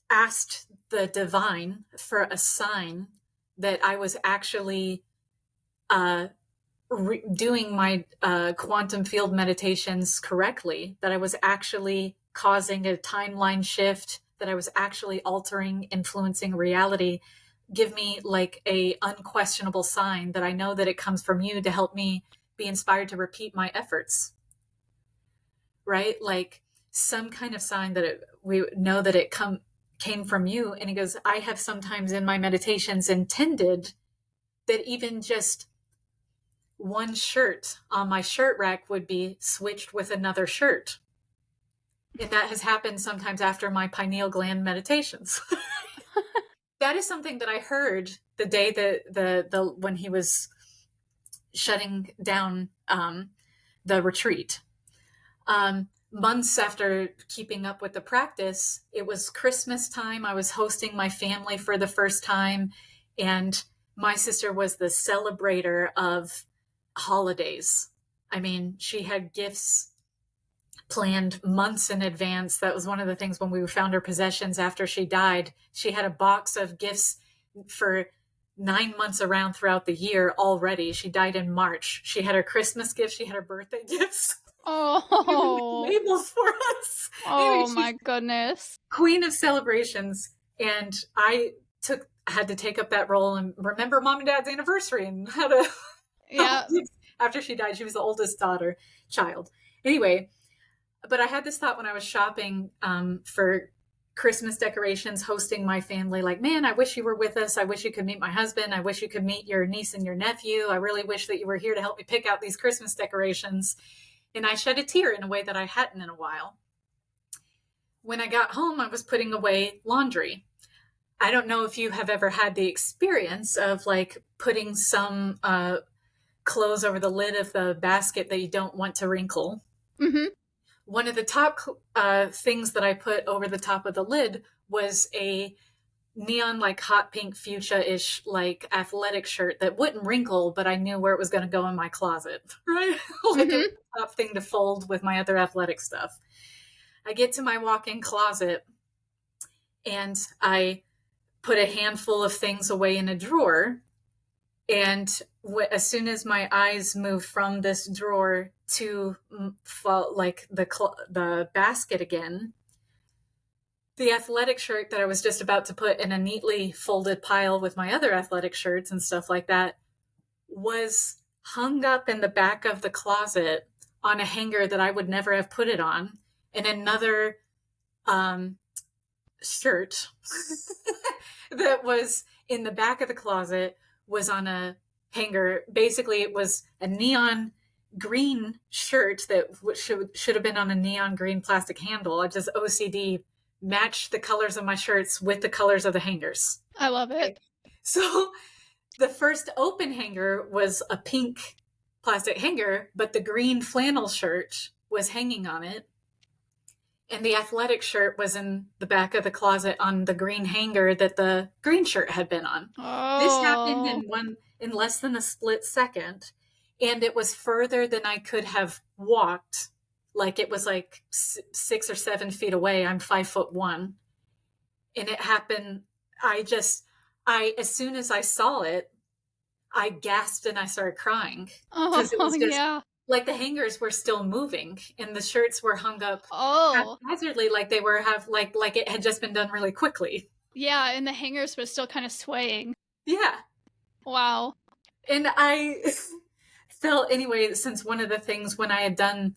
asked the divine for a sign that I was actually doing my quantum field meditations correctly, that I was actually causing a timeline shift, that I was actually altering, influencing reality. Give me like a unquestionable sign that I know that it comes from you to help me be inspired to repeat my efforts. Right? Like some kind of sign that we know that it came from you. And he goes, I have sometimes in my meditations intended that even just one shirt on my shirt rack would be switched with another shirt. And that has happened sometimes after my pineal gland meditations. That is something that I heard the day that the when he was shutting down the retreat. Months after keeping up with the practice, it was Christmas time. I was hosting my family for the first time, and my sister was the celebrator of holidays. I mean, she had gifts planned months in advance. That was one of the things when we found her possessions after she died. She had a box of gifts for 9 months around throughout the year already. She died in March. She had her Christmas gifts. She had her birthday gifts. Oh, Labels for us. Oh Anyway, my goodness. Queen of celebrations. And I had to take up that role and remember mom and dad's anniversary and how to. Yeah. After she died, she was the oldest child. Anyway, but I had this thought when I was shopping for Christmas decorations, hosting my family, like, man, I wish you were with us. I wish you could meet my husband. I wish you could meet your niece and your nephew. I really wish that you were here to help me pick out these Christmas decorations. And I shed a tear in a way that I hadn't in a while. When I got home, I was putting away laundry. I don't know if you have ever had the experience of like putting some clothes over the lid of the basket that you don't want to wrinkle. Mm-hmm. One of the top things that I put over the top of the lid was a neon, like hot pink fuchsia-ish, like athletic shirt that wouldn't wrinkle, but I knew where it was going to go in my closet, right? Like it was the top thing to fold with my other athletic stuff. I get to my walk-in closet and I put a handful of things away in a drawer. And as soon as my eyes move from this drawer to like the basket again, the athletic shirt that I was just about to put in a neatly folded pile with my other athletic shirts and stuff like that was hung up in the back of the closet on a hanger that I would never have put it on. And another shirt that was in the back of the closet was on a hanger. Basically, it was a neon green shirt that should have been on a neon green plastic handle. I just OCD matched the colors of my shirts with the colors of the hangers. I love it. So the first open hanger was a pink plastic hanger, but the green flannel shirt was hanging on it. And the athletic shirt was in the back of the closet on the green hanger that the green shirt had been on. Oh. This happened in less than a split second. And it was further than I could have walked. Like it was like 6 or 7 feet away. I'm 5'1". And it happened. As soon as I saw it, I gasped and I started crying. Because it was just, yeah. Like the hangers were still moving and the shirts were hung up haphazardly, like they were like it had just been done really quickly. Yeah, and the hangers were still kind of swaying. Yeah. Wow. And I felt, anyway, since one of the things when I had done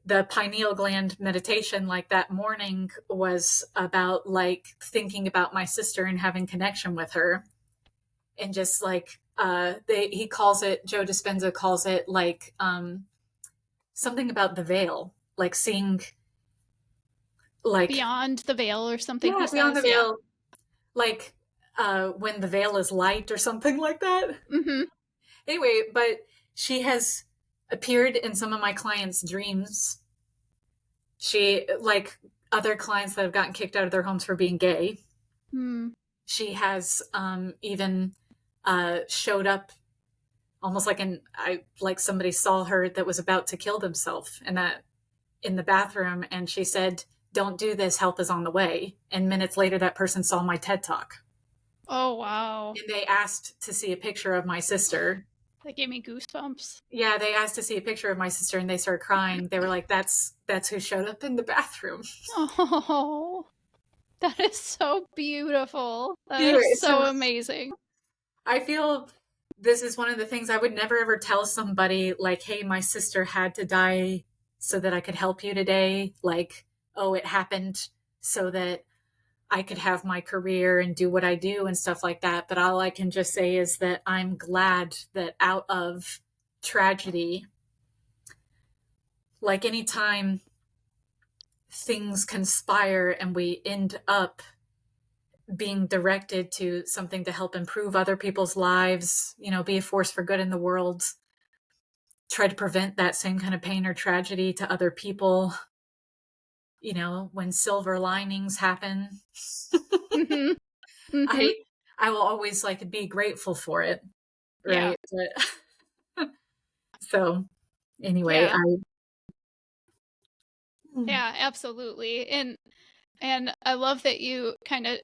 the pineal gland meditation, like that morning, was about like thinking about my sister and having connection with her, and just like he calls it, Joe Dispenza calls it like something about the veil, like seeing, like, Beyond the veil or something, yeah, he beyond the says. Yeah. veil, like when the veil is light or something like that. Mm-hmm. Anyway, but she has appeared in some of my clients' dreams. She, like other clients that have gotten kicked out of their homes for being gay. Mm. She has even showed up almost like like somebody saw her that was about to kill themselves, and that in the bathroom, and she said, "Don't do this, help is on the way." And minutes later, that person saw my TED Talk. Oh, wow. And they asked to see a picture of my sister. That gave me goosebumps. Yeah, they asked to see a picture of my sister, and they started crying. They were like, that's who showed up in the bathroom. Oh, that is so beautiful. That Anyway, is so so amazing. I feel this is one of the things I would never ever tell somebody, like, hey, my sister had to die so that I could help you today. Like, oh, it happened so that I could have my career and do what I do and stuff like that. But all I can just say is that I'm glad that out of tragedy, like anytime things conspire and we end up being directed to something to help improve other people's lives, be a force for good in the world, try to prevent that same kind of pain or tragedy to other people, when silver linings happen, Mm-hmm. Mm-hmm. I I will always like be grateful for it, Yeah. right? But so anyway, Yeah. Yeah, absolutely. And I love that you kind of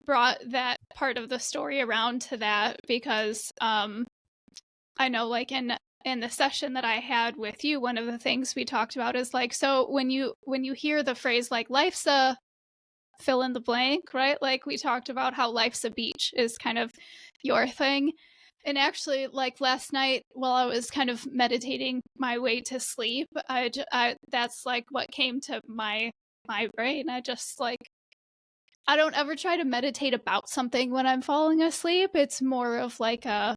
brought that part of the story around to that, because I know, like, in the session that I had with you, one of the things we talked about is like, so when you hear the phrase like life's a fill in the blank, right? Like we talked about how life's a beach is kind of your thing. And actually, like last night, while I was kind of meditating my way to sleep, that's like what came to my brain. I just like, I don't ever try to meditate about something when I'm falling asleep. It's more of like an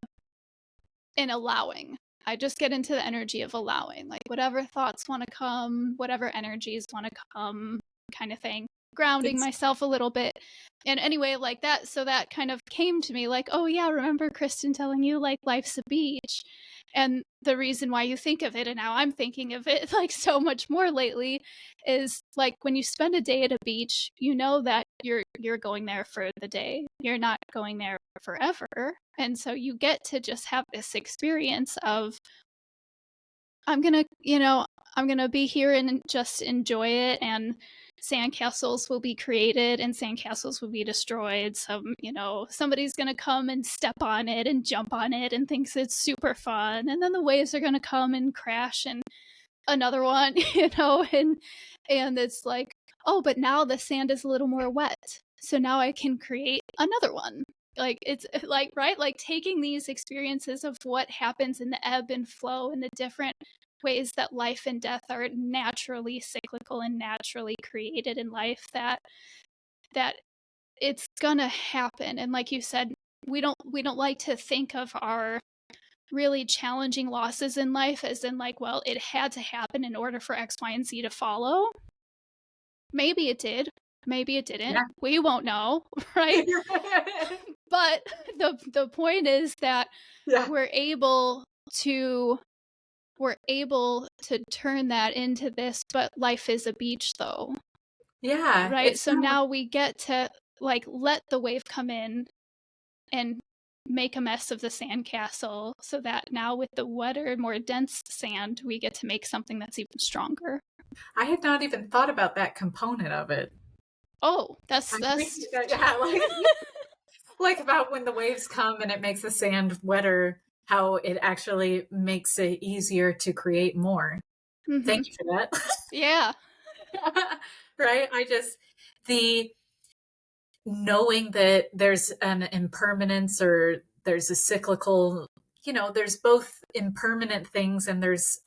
allowing. I just get into the energy of allowing, like whatever thoughts want to come, whatever energies want to come, kind of thing. Grounding it's myself a little bit. And anyway, like that, so that kind of came to me like, oh yeah, remember Kristin telling you like life's a beach? And the reason why you think of it, and now I'm thinking of it like so much more lately, is like when you spend a day at a beach, you know that you're going there for the day. You're not going there forever. And so you get to just have this experience of, I'm going to, I'm going to be here and just enjoy it, and sandcastles will be created and sandcastles will be destroyed. Somebody's going to come and step on it and jump on it and thinks it's super fun, and then the waves are going to come and crash and another one, and it's like, oh, but now the sand is a little more wet, so now I can create another one. Like it's like, right, like taking these experiences of what happens in the ebb and flow and the different ways that life and death are naturally cyclical and naturally created in life, that it's gonna happen. And like you said, we don't like to think of our really challenging losses in life as in like, well, it had to happen in order for X, Y, and Z to follow. Maybe it did. Maybe it didn't. yeah. We won't know, right? But the point is that Yeah. we're able to turn that into this, but life is a beach though. Yeah, Right? it's So now we get to like let the wave come in and make a mess of the sandcastle, so that now with the wetter, more dense sand, we get to make something that's even stronger. I had not even thought about that component of it. Oh, I'm that's thinking that, yeah, like about when the waves come and it makes the sand wetter, how it actually makes it easier to create more. mm-hmm. Thank you for that. Yeah. Right? The knowing that there's an impermanence, or there's a cyclical, there's both impermanent things and there's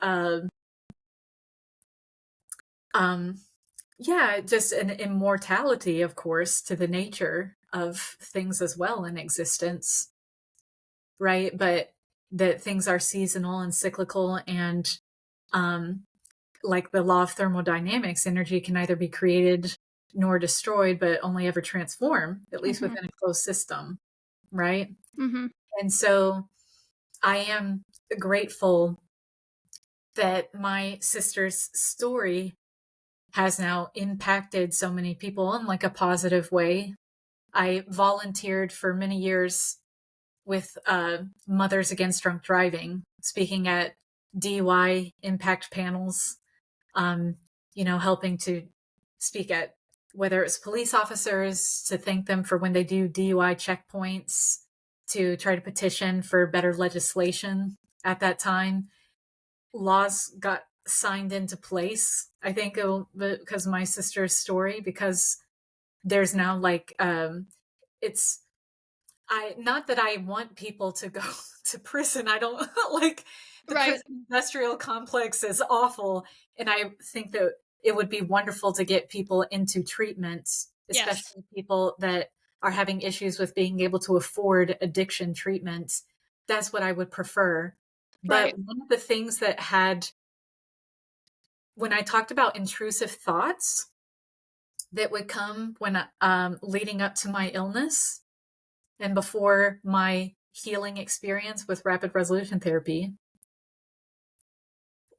um, yeah, just an immortality, of course, to the nature of things as well in existence, right? But that things are seasonal and cyclical, and um, like the law of thermodynamics, energy can neither be created nor destroyed, but only ever transform, at least Mm-hmm. within a closed system, right? Mm-hmm. And so I am grateful that my sister's story has now impacted so many people in like a positive way. I volunteered for many years with Mothers Against Drunk Driving, speaking at DUI impact panels, um, helping to speak at whether it's police officers to thank them for when they do DUI checkpoints, to try to petition for better legislation at that time. Laws got signed into place, I think, because of my sister's story, because there's now like, it's, I not that I want people to go to prison. I don't like the Right. prison industrial complex is awful. And I think that it would be wonderful to get people into treatments, Yes. especially people that are having issues with being able to afford addiction treatments. That's what I would prefer. But Right. one of the things that had, when I talked about intrusive thoughts that would come when leading up to my illness, and before my healing experience with rapid resolution therapy,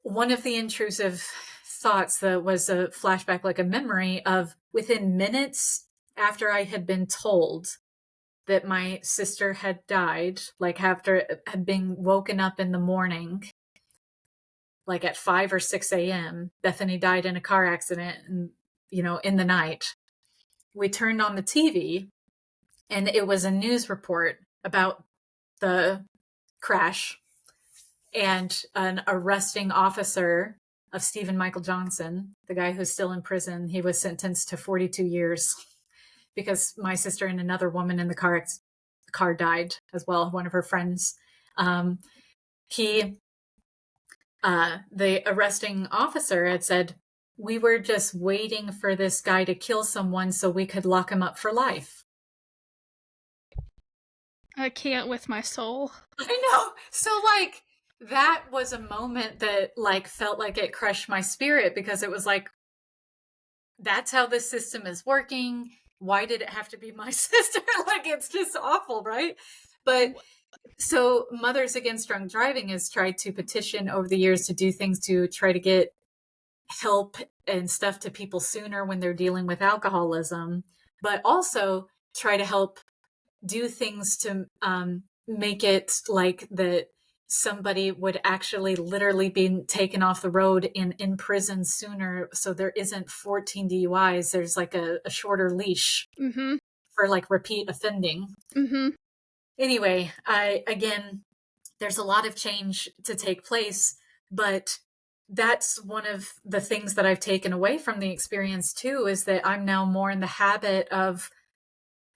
one of the intrusive thoughts that was a flashback, like a memory of within minutes after I had been told that my sister had died, like after had been woken up in the morning, like at 5 or 6 a.m. Bethany died in a car accident, and in the night. We turned on the TV, and it was a news report about the crash, and an arresting officer of Stephen Michael Johnson, the guy who's still in prison. He was sentenced to 42 years because my sister and another woman in the car died as well. One of her friends. He, the arresting officer had said, "We were just waiting for this guy to kill someone so we could lock him up for life." I can't with my soul. I know. So like that was a moment that like felt like it crushed my spirit, because it was like, that's how this system is working. Why did it have to be my sister? Like, it's just awful, right? But so Mothers Against Drunk Driving has tried to petition over the years to do things to try to get help and stuff to people sooner when they're dealing with alcoholism, but also try to help do things to make it like that somebody would actually literally be taken off the road and in prison sooner, so there isn't 14 DUIs. There's like a shorter leash Mm-hmm. for like repeat offending. Mm-hmm. Anyway, again, there's a lot of change to take place, but that's one of the things that I've taken away from the experience too, is that I'm now more in the habit of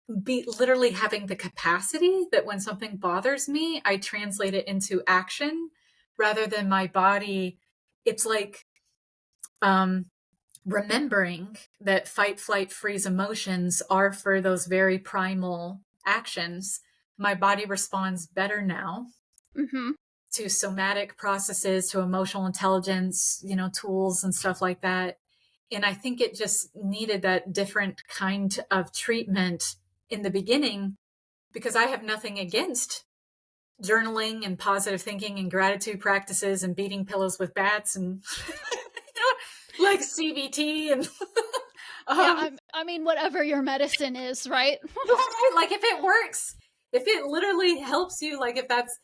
literally having the capacity that when something bothers me, I translate it into action rather than my body. It's like um, remembering that fight, flight, freeze emotions are for those very primal actions. My body responds better now Mm-hmm. to somatic processes, to emotional intelligence, tools and stuff like that. And I think it just needed that different kind of treatment in the beginning, because I have nothing against journaling and positive thinking and gratitude practices and beating pillows with bats and like CBT and Yeah, um, I mean, whatever your medicine is, right? like if it works, if it literally helps you, like if that's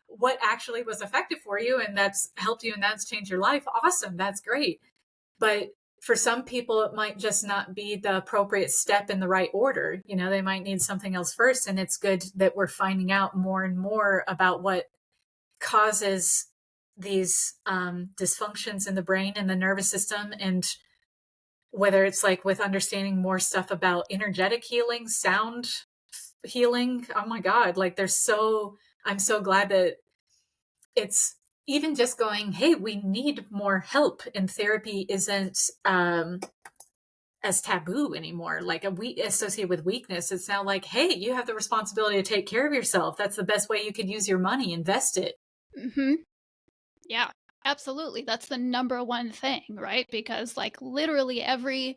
what actually was effective for you and that's helped you and that's changed your life, awesome, that's great. But for some people, it might just not be the appropriate step in the right order. They might need something else first. And it's good that we're finding out more and more about what causes these dysfunctions in the brain and the nervous system. And whether it's like with understanding more stuff about energetic healing, sound healing. Oh my God. Like I'm so glad that it's even just going, hey, we need more help, and therapy isn't as taboo anymore, like we associate with weakness. It's now like, hey, you have the responsibility to take care of yourself. That's the best way you could use your money. Invest it. Mm-hmm. Yeah, absolutely. That's the number one thing, right? Because like literally every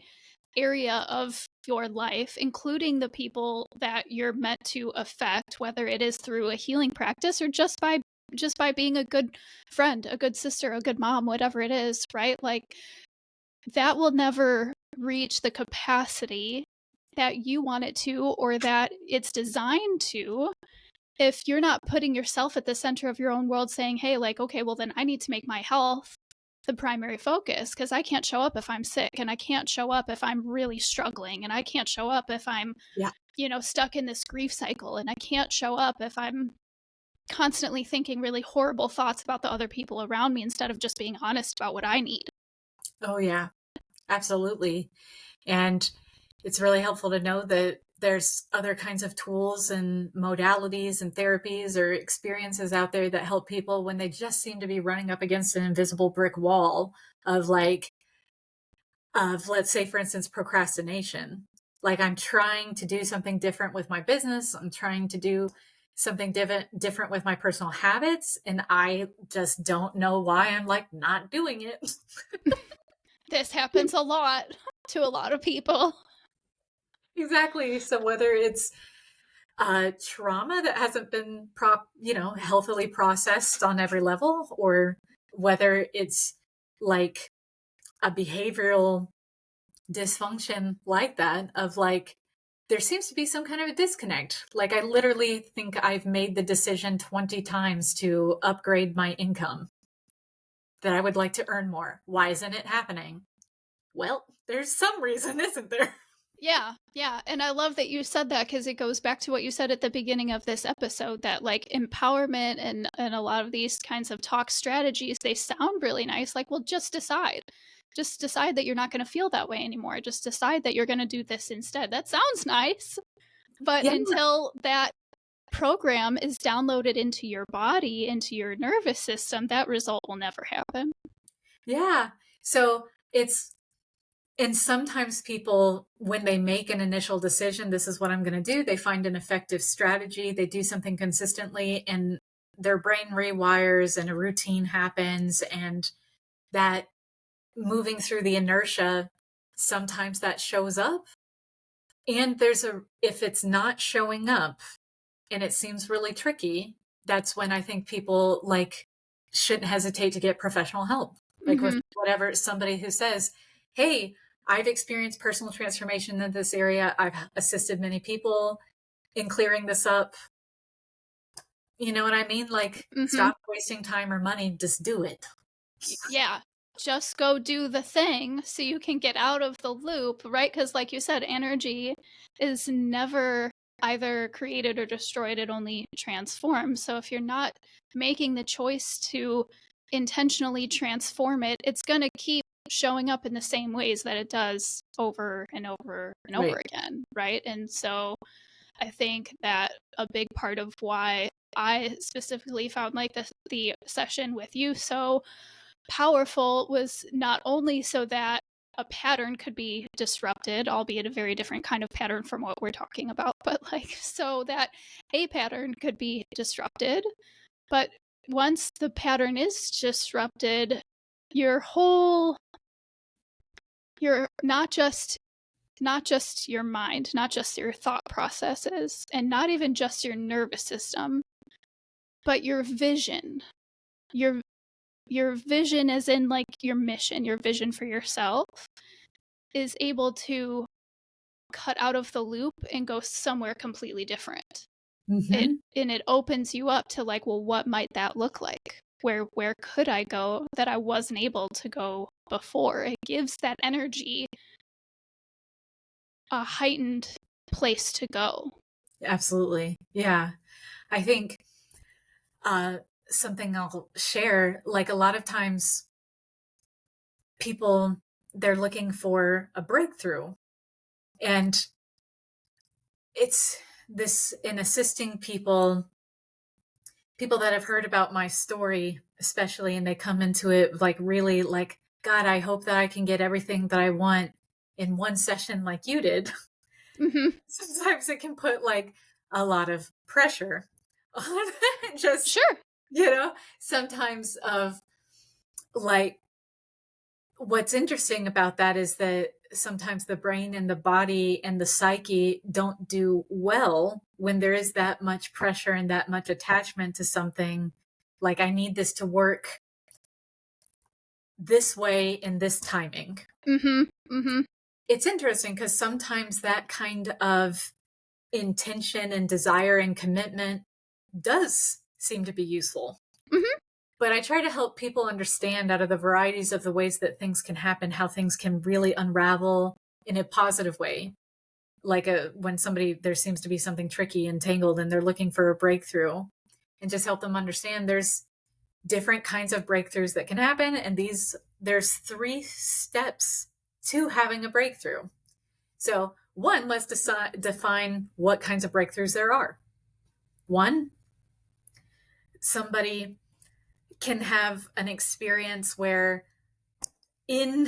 area of your life, including the people that you're meant to affect, whether it is through a healing practice or just by being a good friend, a good sister, a good mom, whatever it is, right? Like that will never reach the capacity that you want it to or that it's designed to if you're not putting yourself at the center of your own world saying, hey, like, okay, well, then I need to make my health the primary focus because I can't show up if I'm sick and I can't show up if I'm really struggling and I can't show up if I'm, Yeah. stuck in this grief cycle and I can't show up if I'm constantly thinking really horrible thoughts about the other people around me instead of just being honest about what I need. Oh, yeah, absolutely. And it's really helpful to know that there's other kinds of tools and modalities and therapies or experiences out there that help people when they just seem to be running up against an invisible brick wall of let's say, for instance, procrastination. Like I'm trying to do something different with my business. I'm trying to do something different with my personal habits. And I just don't know why I'm like not doing it. This happens a lot to a lot of people. Exactly. So whether it's trauma that hasn't been healthily processed on every level, or whether it's like a behavioral dysfunction like that of like, there seems to be some kind of a disconnect. Like I literally think I've made the decision 20 times to upgrade my income, that I would like to earn more. Why isn't it happening? Well, there's some reason, isn't there? Yeah, yeah. And I love that you said that because it goes back to what you said at the beginning of this episode that like empowerment and a lot of these kinds of talk strategies, they sound really nice. Like, well, just decide. Just decide that you're not going to feel that way anymore. Just decide that you're going to do this instead. That sounds nice. But Yeah. until that program is downloaded into your body, into your nervous system, that result will never happen. Yeah. So it's, and sometimes people, when they make an initial decision, this is what I'm going to do, they find an effective strategy, they do something consistently, and their brain rewires and a routine happens. And that moving through the inertia, sometimes that shows up. And if it's not showing up and it seems really tricky, that's when I think people like shouldn't hesitate to get professional help. Like with whatever, somebody who says, hey, I've experienced personal transformation in this area. I've assisted many people in clearing this up. You know what I mean? Like, stop wasting time or money. Just do it. Yeah. Just go do the thing so you can get out of the loop, right? Because, like you said, energy is never either created or destroyed, it only transforms. So, if you're not making the choice to intentionally transform it, it's going to keep showing up in the same ways that it does over and over and over Right. again, right? And so, I think that a big part of why I specifically found like the session with you so powerful was not only so that a pattern could be disrupted, albeit a very different kind of pattern from what we're talking about, but like so that a pattern could be disrupted. But once the pattern is disrupted, your whole, your not just your mind, not just your thought processes, and not even just your nervous system, but your vision, your your vision is in like your mission, your vision for yourself is able to cut out of the loop and go somewhere completely different. It Mm-hmm. and it opens you up to like, well, what might that look like? Where could I go that I wasn't able to go before? It gives that energy a heightened place to go. Absolutely. Yeah. I think uh, something I'll share, like a lot of times people, they're looking for a breakthrough. And it's this in assisting people, people that have heard about my story, especially, and they come into it like really like, God, I hope that I can get everything that I want in one session like you did. Mm-hmm. Sometimes it can put like a lot of pressure on just, Sure. sometimes of like, what's interesting about that is that sometimes the brain and the body and the psyche don't do well when there is that much pressure and that much attachment to something. Like, I need this to work this way in this timing. Mm-hmm. Mm-hmm. It's interesting because sometimes that kind of intention and desire and commitment does seem to be useful. Mm-hmm. But I try to help people understand, out of the varieties of the ways that things can happen, how things can really unravel in a positive way. Like when there seems to be something tricky and tangled and they're looking for a breakthrough, and just help them understand there's different kinds of breakthroughs that can happen. And there's 3 steps to having a breakthrough. So 1, let's define what kinds of breakthroughs there are. 1, somebody can have an experience where in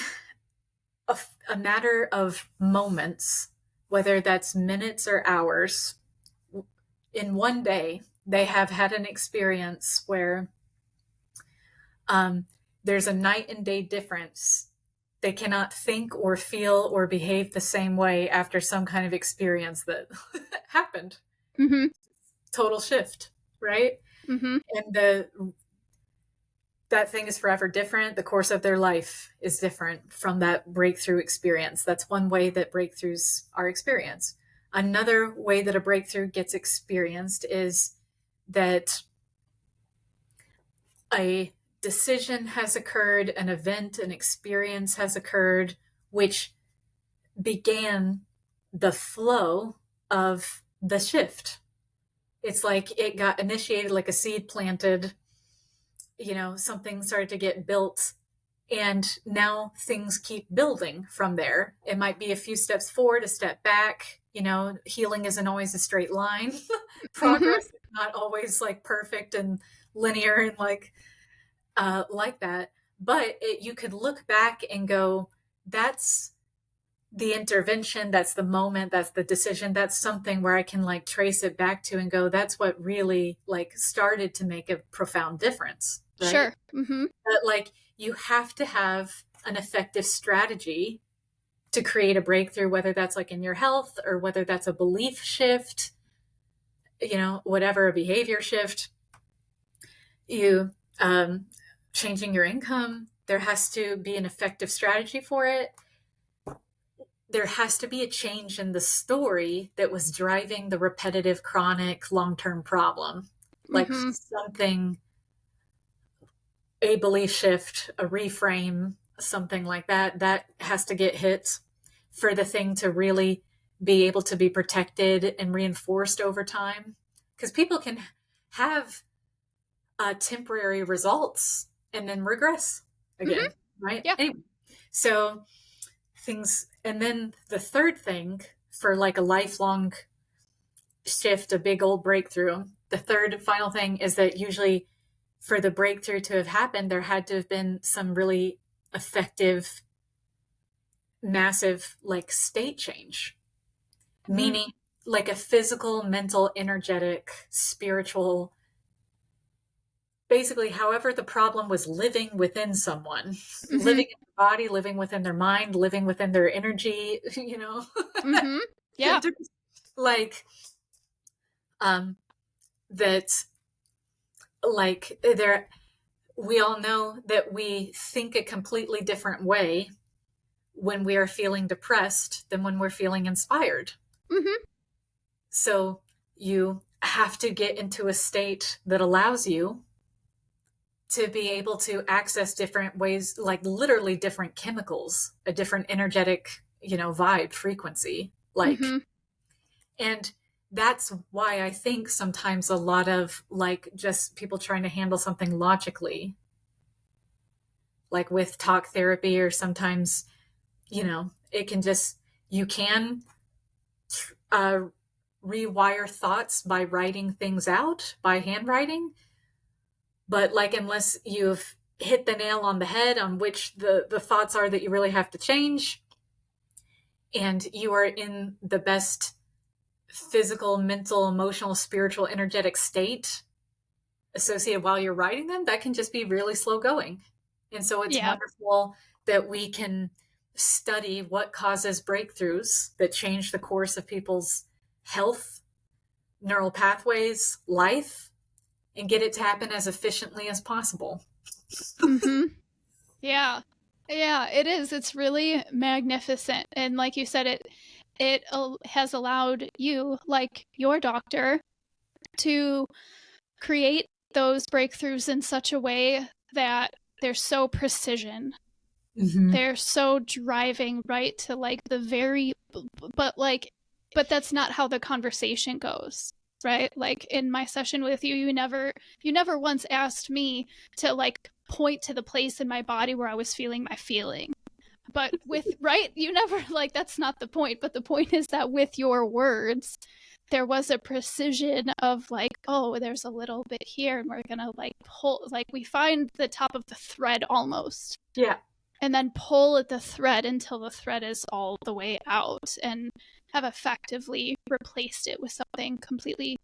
a matter of moments, whether that's minutes or hours, in one day, they have had an experience where there's a night and day difference. They cannot think or feel or behave the same way after some kind of experience that happened. Mm-hmm. Total shift, right? Mm-hmm. And that thing is forever different. The course of their life is different from that breakthrough experience. That's one way that breakthroughs are experienced. Another way that a breakthrough gets experienced is that a decision has occurred, an event, an experience has occurred, which began the flow of the shift. It's like it got initiated, like a seed planted, something started to get built, and now things keep building from there. It might be a few steps forward, a step back. Healing isn't always a straight line. Progress is not always like perfect and linear and like that. But you could look back and go, that's the intervention, that's the moment, that's the decision, that's something where I can like trace it back to and go, that's what really like started to make a profound difference. Right? Sure. Mm-hmm. But like, you have to have an effective strategy to create a breakthrough, whether that's like in your health or whether that's a belief shift, whatever, a behavior shift, you changing your income. There has to be an effective strategy for it. There has to be a change in the story that was driving the repetitive, chronic, long-term problem. Like something, a belief shift, a reframe, something like that, that has to get hit for the thing to really be able to be protected and reinforced over time. Because people can have temporary results and then regress again, right? Yeah. Anyway, so things, and then the third thing for like a lifelong shift, a big old breakthrough, the third final thing is that usually for the breakthrough to have happened, there had to have been some really effective, massive like state change, meaning like a physical, mental, energetic, spiritual, basically however the problem was living within someone, living in their body, living within their mind, living within their energy, Yeah. like that, like there, we all know that we think a completely different way when we are feeling depressed than when we're feeling inspired. So you have to get into a state that allows you to be able to access different ways, like literally different chemicals, a different energetic, vibe, frequency, like, and that's why I think sometimes a lot of like just people trying to handle something logically, like with talk therapy, or sometimes, it can just, you can rewire thoughts by writing things out, by handwriting. But like, unless you've hit the nail on the head on which the thoughts are that you really have to change, and you are in the best physical, mental, emotional, spiritual, energetic state associated while you're writing them, that can just be really slow going. And so it's Yeah. wonderful that we can study what causes breakthroughs that change the course of people's health, neural pathways, life, and get it to happen as efficiently as possible. Mm-hmm. Yeah. Yeah, it is. It's really magnificent. And like you said, it has allowed you, like your doctor, to create those breakthroughs in such a way that they're so precision. Mm-hmm. They're so driving right to like the very, but that's not how the conversation goes, right? Like in my session with you, you never once asked me to like point to the place in my body where I was feeling my feeling. But right, you never, like, that's not the point, but the point is that with your words, there was a precision of like, oh, there's a little bit here, and we're gonna like pull, like we find the top of the thread almost. Yeah. And then pull at the thread until the thread is all the way out, and have effectively replaced it with something completely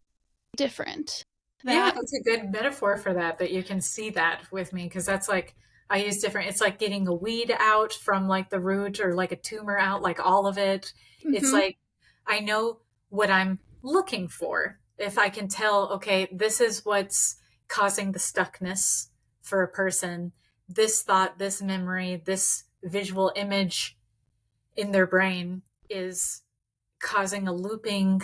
different. Yeah, That that's a good metaphor for that you can see that with me, because that's like, I use different, it's like getting a weed out from like the root, or like a tumor out, like all of it. It's mm-hmm, like, I know what I'm looking for. If I can tell, okay, this is what's causing the stuckness for a person, this thought, this memory, this visual image in their brain is causing a looping.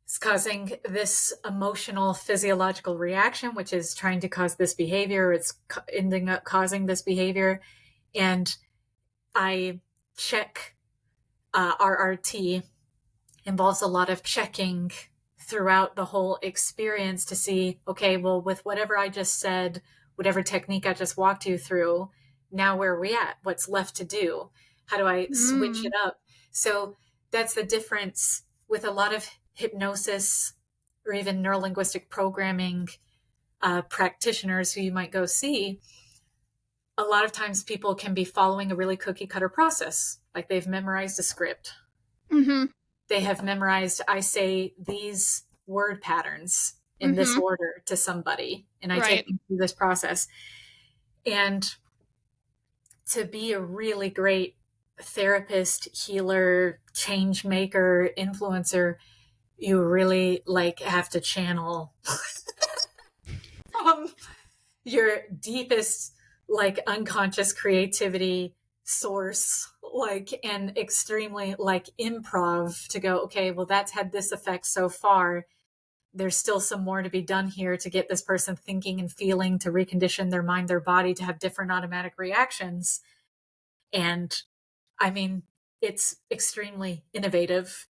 It's causing this emotional physiological reaction, which is trying to cause this behavior. It's ending up causing this behavior. And I check, RRT involves a lot of checking throughout the whole experience to see, okay, well, with whatever I just said, whatever technique I just walked you through, now where are we at? What's left to do? How do I switch it up? So that's the difference with a lot of hypnosis or even neurolinguistic programming practitioners who you might go see. A lot of times people can be following a really cookie cutter process, like they've memorized a script. mm-hmm, They have memorized, I say these word patterns in this mm-hmm, order to somebody, and I take right, them through this process. And to be a really great therapist, healer, change maker, influencer, you really like have to channel from your deepest, like, unconscious creativity source, like, and extremely like improv to go, okay, well, that's had this effect so far. There's still some more to be done here to get this person thinking and feeling, to recondition their mind, their body to have different automatic reactions. And I mean, it's extremely innovative.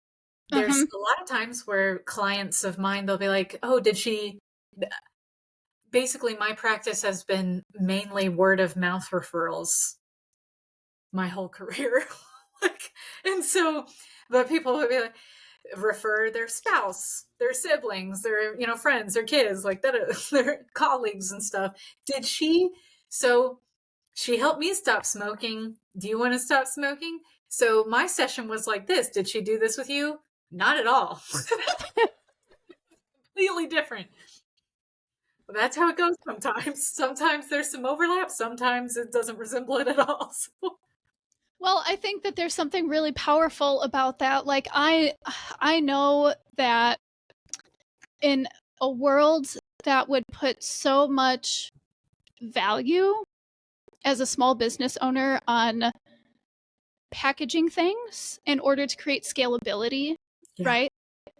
There's uh-huh, a lot of times where clients of mine, they'll be like, oh, did she, basically my practice has been mainly word of mouth referrals my whole career. Like, and so, but people would be like, refer their spouse, their siblings, their, friends, their kids, like that, their colleagues and stuff. Did she, so she helped me stop smoking. Do you want to stop smoking? So my session was like this. Did she do this with you? Not at all. Completely different. That's how it goes sometimes. Sometimes there's some overlap. Sometimes it doesn't resemble it at all. So, Well, I think that there's something really powerful about that. Like I know that in a world that would put so much value as a small business owner on packaging things in order to create scalability, yeah. right?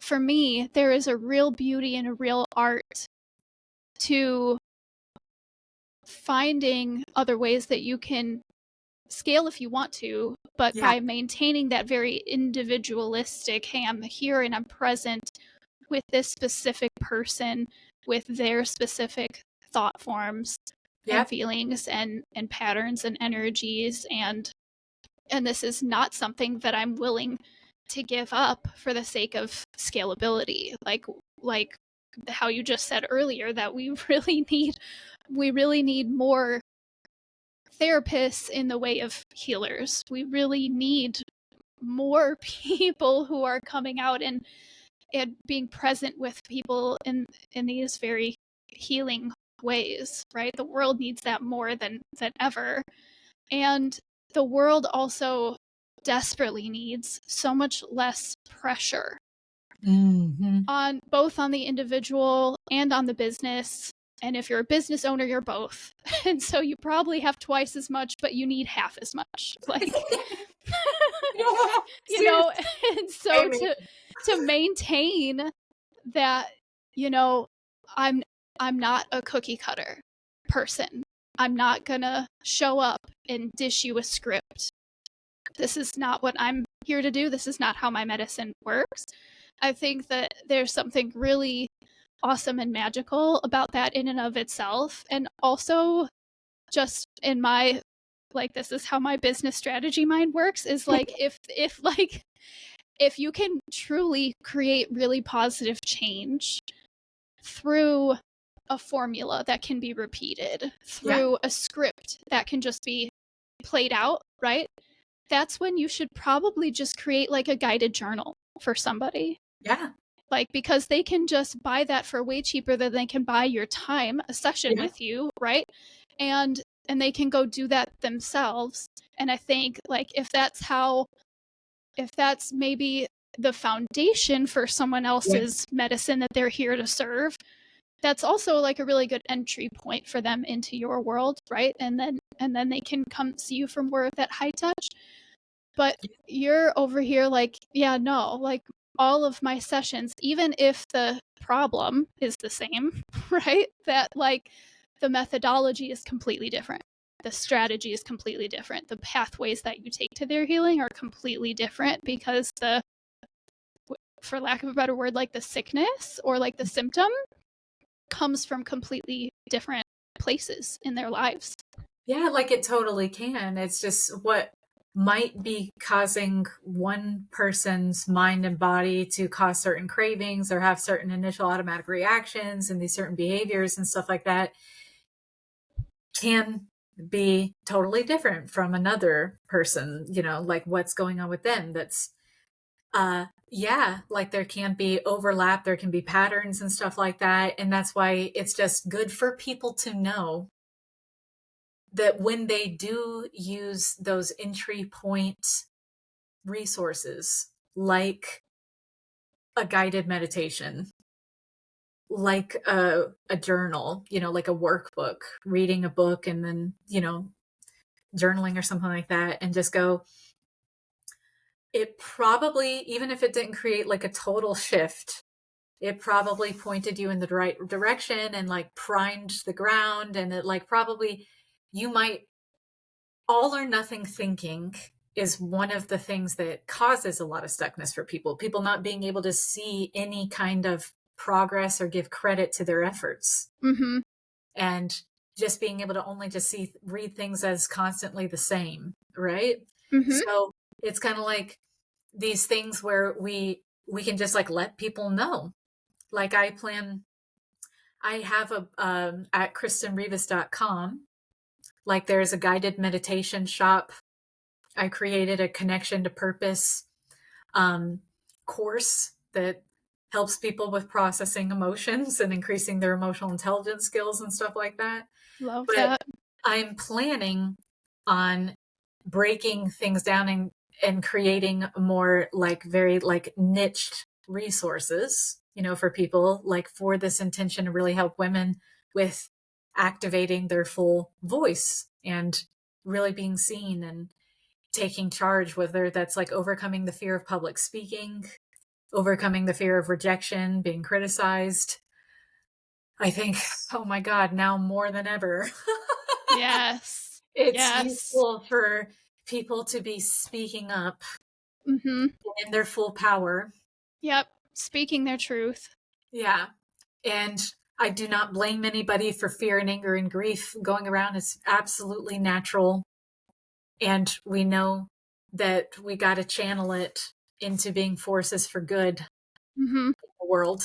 For me, there is a real beauty and a real art to finding other ways that you can scale if you want to, but Yeah. by maintaining that very individualistic, hey, I'm here and I'm present with this specific person, with their specific thought forms and Yep. feelings and patterns and energies, and this is not something that I'm willing to give up for the sake of scalability. Like how you just said earlier, that we really need more therapists in the way of healers. We really need more people who are coming out and being present with people in these very healing ways, right? The world needs that more than ever. And the world also desperately needs so much less pressure on both on the individual and on the business. And if you're a business owner, you're both. And so you probably have twice as much, but you need half as much. Like, you know, and so to maintain that, you know, I'm not a cookie cutter person. I'm not gonna show up and dish you a script. This is not what I'm here to do. This is not how my medicine works. I think that there's something really awesome and magical about that in and of itself. And also, just in my, like, this is how my business strategy mind works, is like, if you can truly create really positive change through a formula that can be repeated, through a script that can just be played out, right? That's when you should probably just create like a guided journal for somebody. Yeah. Like, because they can just buy that for way cheaper than they can buy your time, a session with you, right? And they can go do that themselves. And I think, like, if that's maybe the foundation for someone else's medicine that they're here to serve, that's also like a really good entry point for them into your world, right? And then they can come see you for more of that high touch. But you're over here like, yeah, no, like, all of my sessions, even if the problem is the same, right? That, like, the methodology is completely different. The strategy is completely different. The pathways that you take to their healing are completely different, because for lack of a better word, like, the sickness or like the symptom comes from completely different places in their lives. Yeah, like it totally can. It's just what might be causing one person's mind and body to cause certain cravings or have certain initial automatic reactions and these certain behaviors and stuff like that can be totally different from another person, like what's going on with them. That's like there can be overlap, there can be patterns and stuff like that. And that's why it's just good for people to know that when they do use those entry point resources, like a guided meditation, like a journal, like a workbook, reading a book and then, journaling or something like that, and just go, it probably, even if it didn't create like a total shift, it probably pointed you in the right direction and like primed the ground. And it like probably, you might, all or nothing thinking is one of the things that causes a lot of stuckness for people not being able to see any kind of progress or give credit to their efforts. And just being able to only just read things as constantly the same, right? So it's kind of like these things where we can just like let people know. Like I have at KristinRivas.com, like there's a guided meditation shop. I created a connection to purpose course that helps people with processing emotions and increasing their emotional intelligence skills and stuff like that. Love But that. I'm planning on breaking things down and creating more like very like niched resources, for people, like for this intention to really help women with activating their full voice and really being seen and taking charge, whether that's like overcoming the fear of public speaking, overcoming the fear of rejection, being criticized. I think, oh my God, now more than ever. Yes. It's useful for people to be speaking up in their full power. Yep. Speaking their truth. Yeah. And I do not blame anybody for fear and anger and grief going around. It's absolutely natural. And we know that we got to channel it into being forces for good in the world.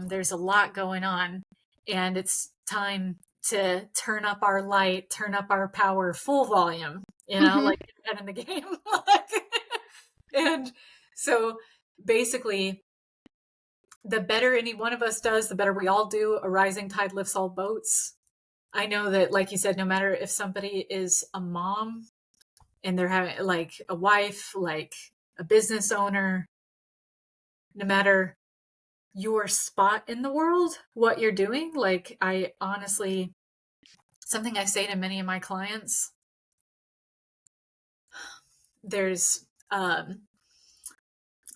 There's a lot going on, and it's time to turn up our light, turn up our power, full volume, like in the game. And so basically, the better any one of us does, the better we all do. A rising tide lifts all boats. I know that, like you said, no matter if somebody is a mom and they're having like a wife, like a business owner, no matter your spot in the world, what you're doing, like I honestly, something I say to many of my clients, there's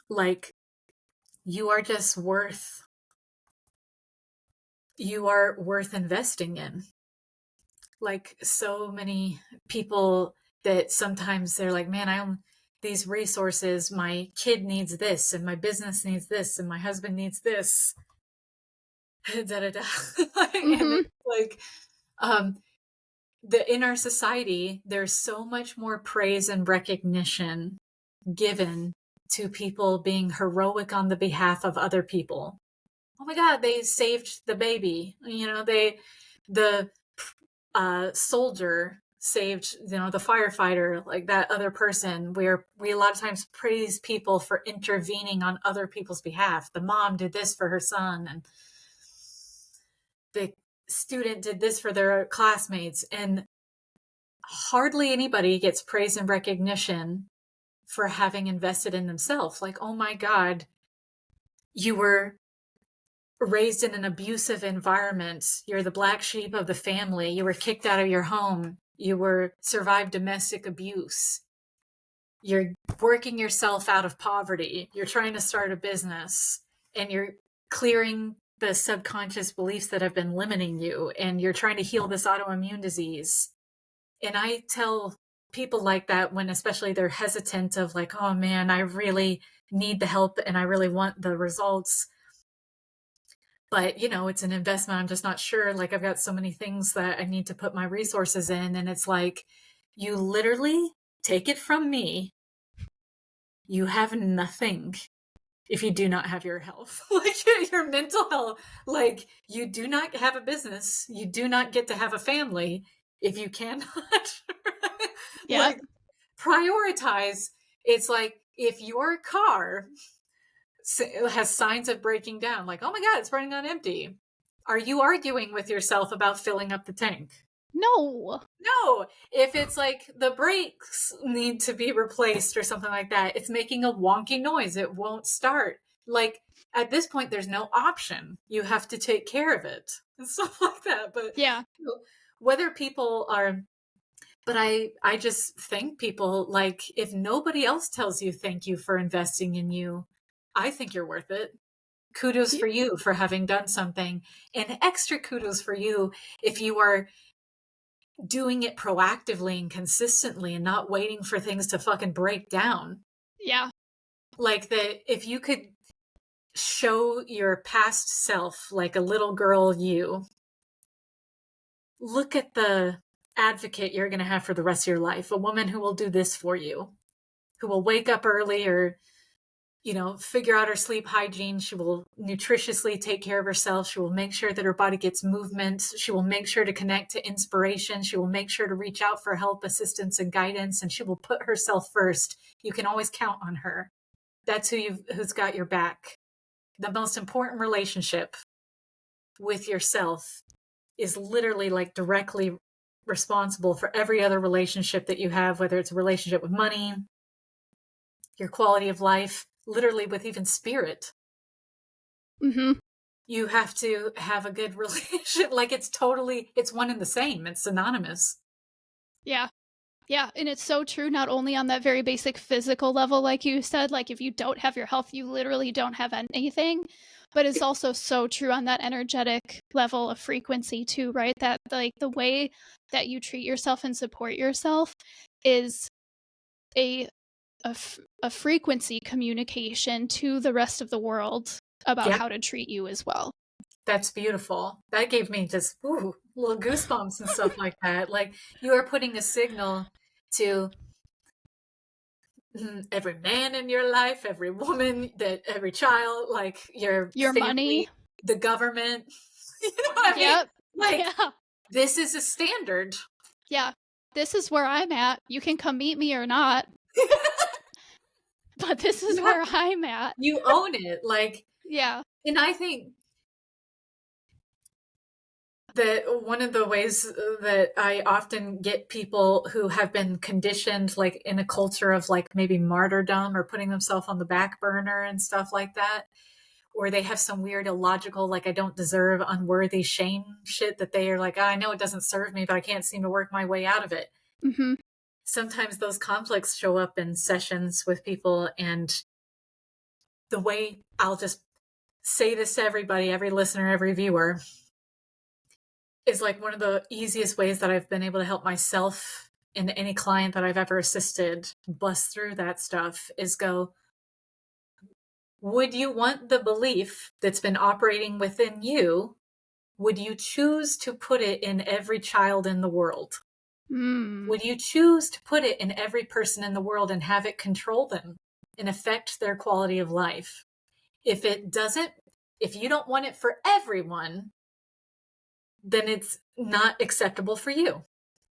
like you are just you are worth investing in. Like so many people that sometimes they're like, man, I own these resources, my kid needs this and my business needs this and my husband needs this. Da, da, da. And it's like in our society, there's so much more praise and recognition given to people being heroic on the behalf of other people. Oh my God, they saved the baby. The soldier saved, the firefighter, like that other person, where we a lot of times praise people for intervening on other people's behalf. The mom did this for her son, and the student did this for their classmates, and hardly anybody gets praise and recognition for having invested in themselves. Like, oh my God, you were raised in an abusive environment. You're the black sheep of the family. You were kicked out of your home. You survived domestic abuse. You're working yourself out of poverty. You're trying to start a business, and you're clearing the subconscious beliefs that have been limiting you, and you're trying to heal this autoimmune disease. And I tell people like that, when especially they're hesitant of like, oh man, I really need the help and I really want the results, but it's an investment. I'm just not sure. Like, I've got so many things that I need to put my resources in. And it's like, you literally take it from me. You have nothing if you do not have your health, like your mental health. Like, you do not have a business. You do not get to have a family if you cannot like prioritize. It's like, if your car has signs of breaking down, like, oh my God, it's running on empty, are you arguing with yourself about filling up the tank? No. If it's like the brakes need to be replaced or something like that, it's making a wonky noise, it won't start. Like, at this point, there's no option. You have to take care of it and stuff like that. But yeah, whether people are, but I just thank people, like, if nobody else tells you thank you for investing in you, I think you're worth it. Kudos for you for having done something, and extra kudos for you if you are doing it proactively and consistently and not waiting for things to fucking break down. Yeah. Like, that if you could show your past self, like a little girl you, look at the advocate you're going to have for the rest of your life, a woman who will do this for you, who will wake up early, or figure out her sleep hygiene. She will nutritiously take care of herself. She will make sure that her body gets movement. She will make sure to connect to inspiration. She will make sure to reach out for help, assistance, and guidance. And she will put herself first. You can always count on her. That's who's got your back. The most important relationship with yourself is literally like directly responsible for every other relationship that you have, whether it's a relationship with money, your quality of life, literally with even spirit. You have to have a good relationship. Like, it's one and the same. It's synonymous. Yeah. And it's so true, not only on that very basic physical level, like you said, like if you don't have your health, you literally don't have anything, but it's also so true on that energetic level of frequency too, right? That like the way that you treat yourself and support yourself is a frequency communication to the rest of the world about how to treat you as well. That's beautiful. That gave me just little goosebumps and stuff like that. Like, you are putting a signal to every man in your life, every woman, every child, like your family, money. the government. You know what I mean? Yep. Like, Yeah. this is a standard. Yeah. This is where I'm at. You can come meet me or not, but this is where I'm at. You own it. Like, Yeah. and I think that one of the ways that I often get people who have been conditioned, like in a culture of like maybe martyrdom or putting themselves on the back burner and stuff like that, or they have some weird illogical, like I don't deserve, unworthy shame shit that they are like, oh, I know it doesn't serve me, but I can't seem to work my way out of it. Mm-hmm. Sometimes those conflicts show up in sessions with people, and the way I'll just say this to everybody, every listener, every viewer, is like one of the easiest ways that I've been able to help myself and any client that I've ever assisted bust through that stuff is go, would you want the belief that's been operating within you? Would you choose to put it in every child in the world? Would you choose to put it in every person in the world and have it control them and affect their quality of life? If it doesn't, if you don't want it for everyone, then it's not acceptable for you.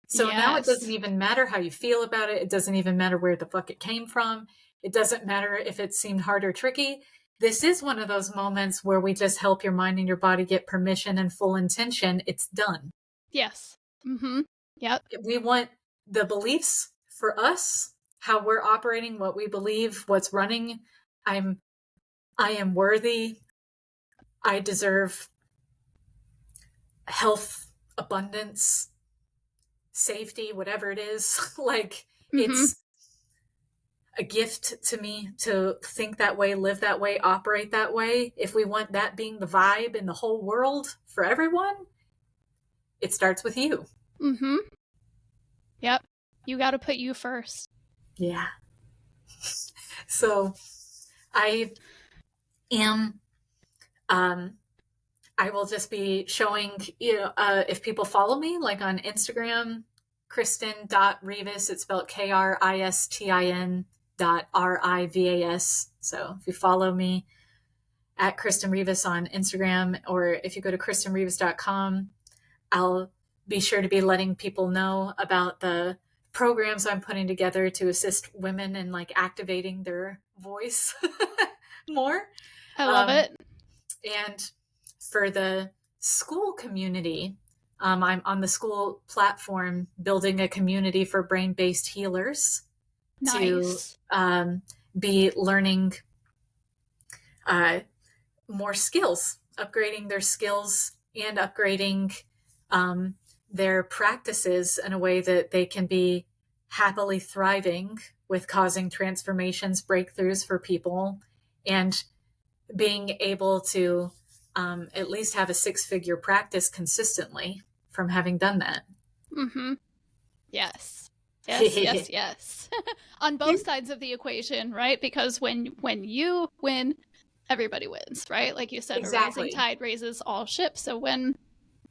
So now it doesn't even matter how you feel about it. It doesn't even matter where the fuck it came from. It doesn't matter if it seemed hard or tricky. This is one of those moments where we just help your mind and your body get permission and full intention. It's done. Yes. Mm-hmm. Yep. We want the beliefs for us, how we're operating, what we believe, what's running. I am worthy. I deserve health, abundance, safety, whatever it is. Like, it's a gift to me to think that way, live that way, operate that way. If we want that being the vibe in the whole world for everyone, it starts with you. Mm-hmm. Yep. You got to put you first. Yeah. So I am, I will just be showing, if people follow me, like on Instagram, Kristin.Rivas, it's spelled KRISTIN.RIVAS. So if you follow me at Kristin Rivas on Instagram, or if you go to KristinRivas.com, I'll be sure to be letting people know about the programs I'm putting together to assist women in like activating their voice more. I love it. And for the school community, I'm on the school platform building a community for brain-based healers. Nice. To be learning more skills, upgrading their skills and upgrading their practices in a way that they can be happily thriving with causing transformations, breakthroughs for people, and being able to at least have a 6-figure practice consistently from having done that. Mm-hmm. Yes. Yes. On both sides of the equation, right? Because when you win, everybody wins, right? Like you said, Exactly. A rising tide raises all ships. So when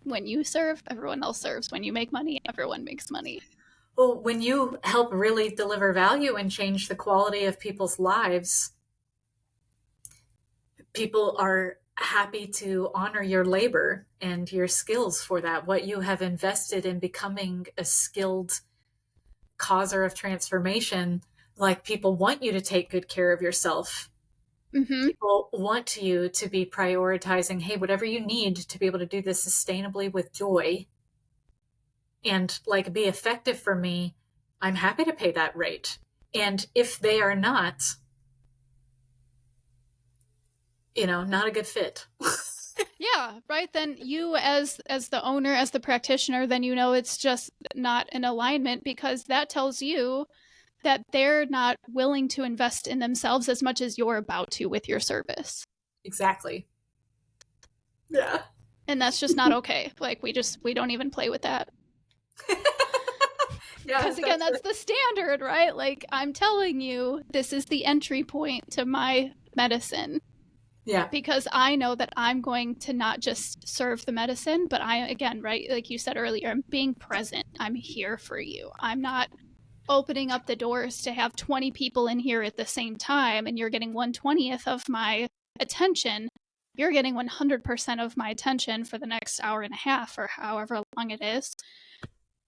you serve, everyone else serves. When you make money, everyone makes money. Well, when you help really deliver value and change the quality of people's lives, people are happy to honor your labor and your skills for that, what you have invested in becoming a skilled causer of transformation. Like, people want you to take good care of yourself. Mm-hmm. People want you to be prioritizing, hey, whatever you need to be able to do this sustainably with joy and like be effective for me, I'm happy to pay that rate. And if they are not, not a good fit. Yeah, right. Then you as the owner, as the practitioner, then it's just not in alignment, because that tells you that they're not willing to invest in themselves as much as you're about to with your service. Exactly. Yeah. And that's just not okay. Like, we don't even play with that. Because again, that's the standard, right? Like, I'm telling you, this is the entry point to my medicine. Yeah. Because I know that I'm going to not just serve the medicine, but again, right, like you said earlier, I'm being present. I'm here for you. I'm not opening up the doors to have 20 people in here at the same time and you're getting 1/20th of my attention, you're getting 100% of my attention for the next hour and a half or however long it is.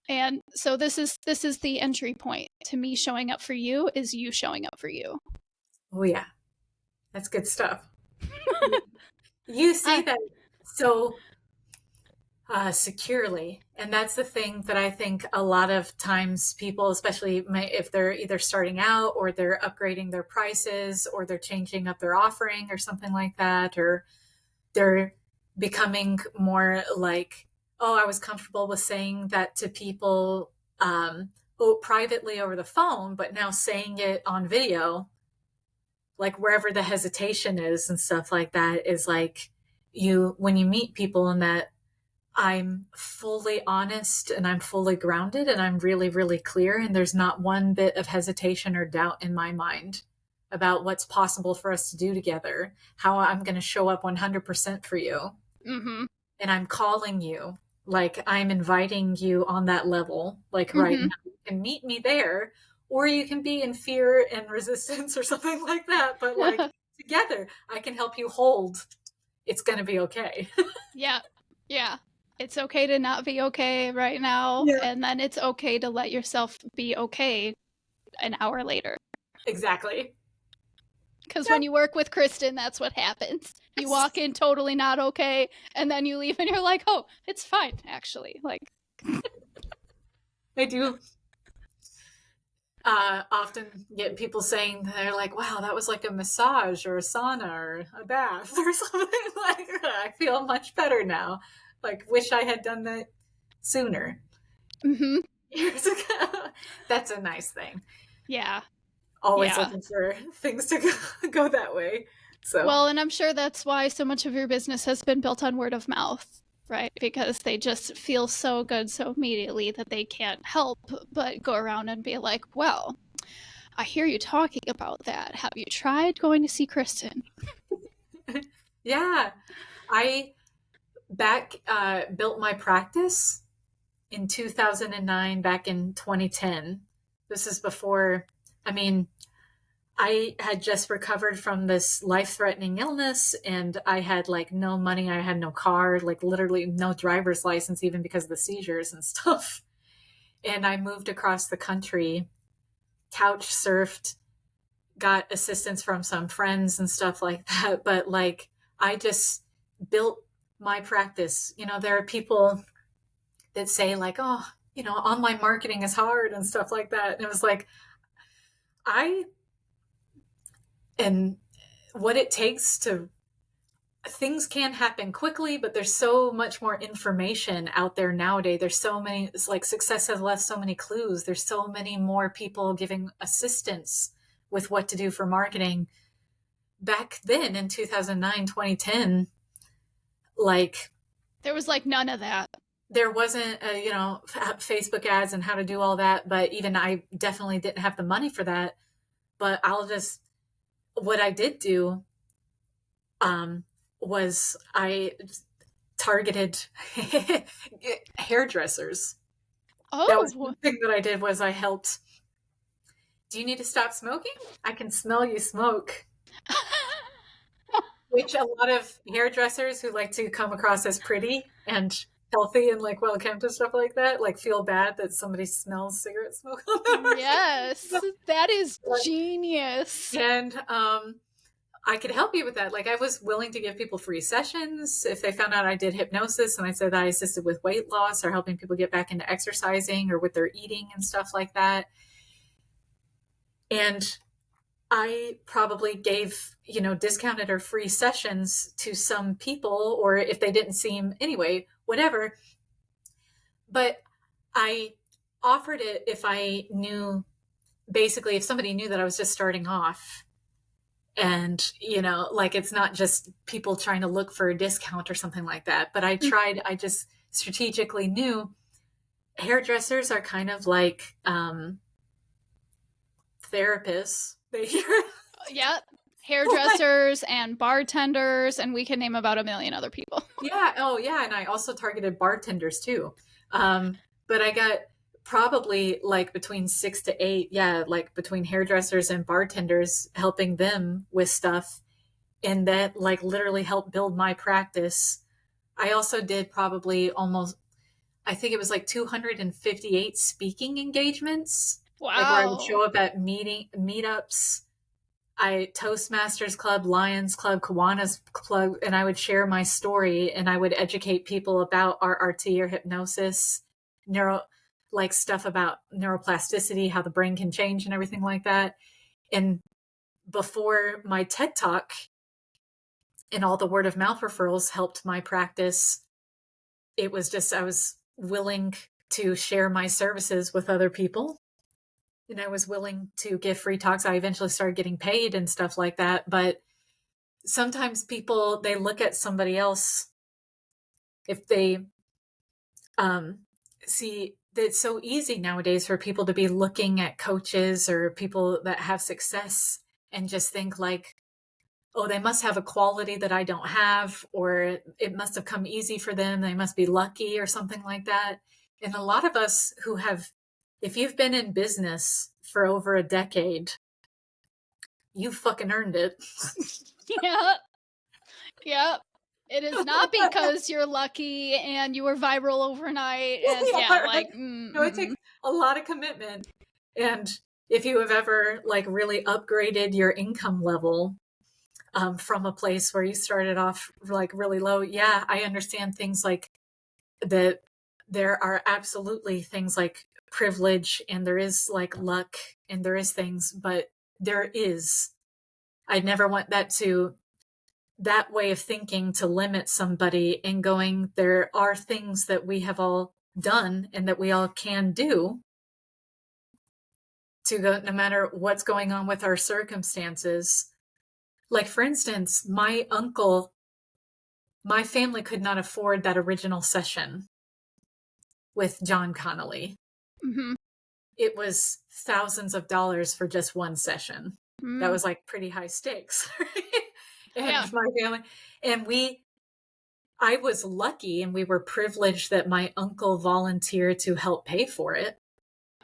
And so this is the entry point to me showing up for you, is you showing up for you. Oh yeah, that's good stuff. You say that so securely, and that's the thing that I think a lot of times people, especially if they're either starting out or they're upgrading their prices or they're changing up their offering or something like that, or they're becoming more like, oh, I was comfortable with saying that to people privately over the phone, but now saying it on video, like wherever the hesitation is and stuff like that, is like when you meet people in that I'm fully honest and I'm fully grounded and I'm really, really clear. And there's not one bit of hesitation or doubt in my mind about what's possible for us to do together, how I'm going to show up 100% for you. Mm-hmm. And I'm calling you, like I'm inviting you on that level, like Mm-hmm. right now. You can meet me there, or you can be in fear and resistance or something like that. But like together, I can help you hold. It's going to be okay. Yeah. Yeah. It's okay to not be okay right now. Yeah. And then it's okay to let yourself be okay an hour later. Exactly. Because when you work with Kristin, that's what happens. You walk in totally not okay, and then you leave and you're like, oh, it's fine, actually. Like, I do often get people saying, they're like, wow, that was like a massage or a sauna or a bath or something like that. I feel much better now. Like, wish I had done that sooner. mm-hmm. Years ago. That's a nice thing. Yeah. Always looking for things to go that way. So well, and I'm sure that's why so much of your business has been built on word of mouth, right? Because they just feel so good so immediately that they can't help but go around and be like, well, I hear you talking about that. Have you tried going to see Kristin? Yeah. I built my practice in 2009, back in 2010. This is before, I had just recovered from this life-threatening illness, and I had like no money. I had no car, like literally no driver's license, even because of the seizures and stuff. And I moved across the country, couch surfed, got assistance from some friends and stuff like that. But like, I just built my practice. There are people that say like, oh, online marketing is hard and stuff like that. And it was like, and what it takes to, things can happen quickly, but there's so much more information out there nowadays. There's so many, it's like success has left so many clues. There's so many more people giving assistance with what to do for marketing. Back then in 2009, 2010, like there was like none of that. There wasn't, Facebook ads and how to do all that. But even I definitely didn't have the money for that. But what I did do was I targeted hairdressers. Oh, that was one thing that I did, was I helped. Do you need to stop smoking? I can smell you smoke. Which a lot of hairdressers who like to come across as pretty and healthy and like well kept and stuff like that, like feel bad that somebody smells cigarette smoke on them. Yes, that is genius. And I could help you with that. Like I was willing to give people free sessions if they found out I did hypnosis and I said that I assisted with weight loss or helping people get back into exercising or with their eating and stuff like that. And I probably gave, discounted or free sessions to some people, or if they didn't seem anyway, whatever. But I offered it if I knew, basically, if somebody knew that I was just starting off. And, like it's not just people trying to look for a discount or something like that. But I just strategically knew hairdressers are kind of like therapists. Yeah. Hairdressers and bartenders, and we can name about 1 million other people. Yeah. Oh, yeah. And I also targeted bartenders too. But I got probably like between 6 to 8. Yeah. Like between hairdressers and bartenders, helping them with stuff. and that like literally helped build my practice. I also did probably almost, I think it was like 258 speaking engagements, like where I would Wow. show up at meetups, Toastmasters Club, Lions Club, Kiwanis Club, and I would share my story and I would educate people about RRT or hypnosis, like stuff about neuroplasticity, how the brain can change and everything like that. And before my TED Talk and all the word of mouth referrals helped my practice, it was just, I was willing to share my services with other people. And I was willing to give free talks. I eventually started getting paid and stuff like that. But sometimes people, they look at somebody else, if they see that it's so easy nowadays for people to be looking at coaches or people that have success and just think like, oh, they must have a quality that I don't have, or it must have come easy for them. They must be lucky or something like that. And a lot of us who have, if you've been in business for over a decade, you fucking earned it. Yeah. Yep. It is not because you're lucky and you were viral overnight and No, it takes a lot of commitment. And if you have ever like really upgraded your income level from a place where you started off like really low, yeah, I understand things like that. There are absolutely things like privilege and there is like luck and there is things, but I never want that way of thinking to limit somebody and going, there are things that we have all done and that we all can do to go, no matter what's going on with our circumstances. Like, for instance, my family could not afford that original session with John Connolly. Mm-hmm. It was thousands of dollars for just one session. That was like pretty high stakes. And my family, and I was lucky and we were privileged that my uncle volunteered to help pay for it.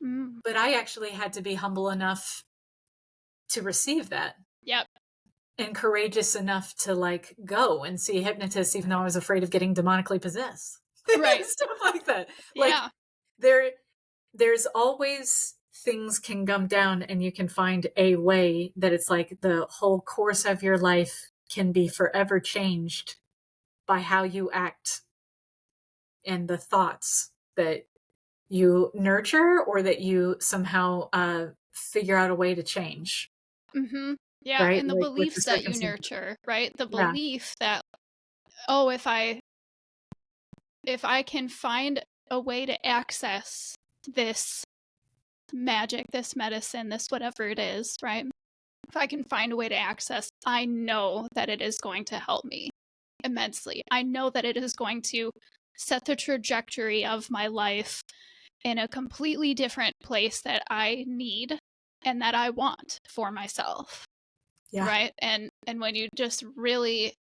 But I actually had to be humble enough to receive that. Yep. And courageous enough to like go and see a hypnotist, even though I was afraid of getting demonically possessed. Right. Stuff like that. Yeah. Like there's always things can come down and you can find a way that it's like the whole course of your life can be forever changed by how you act and the thoughts that you nurture or that you somehow figure out a way to change. Mm-hmm. Yeah. Right? And the Like with the beliefs that you circumstances. nurture, right? The Yeah. belief that, oh, if I can find a way to access this magic, this medicine, this whatever it is, right? If I can find a way to access, I know that it is going to help me immensely. I know that it is going to set the trajectory of my life in a completely different place that I need and that I want for myself. Yeah. Right? And when you just really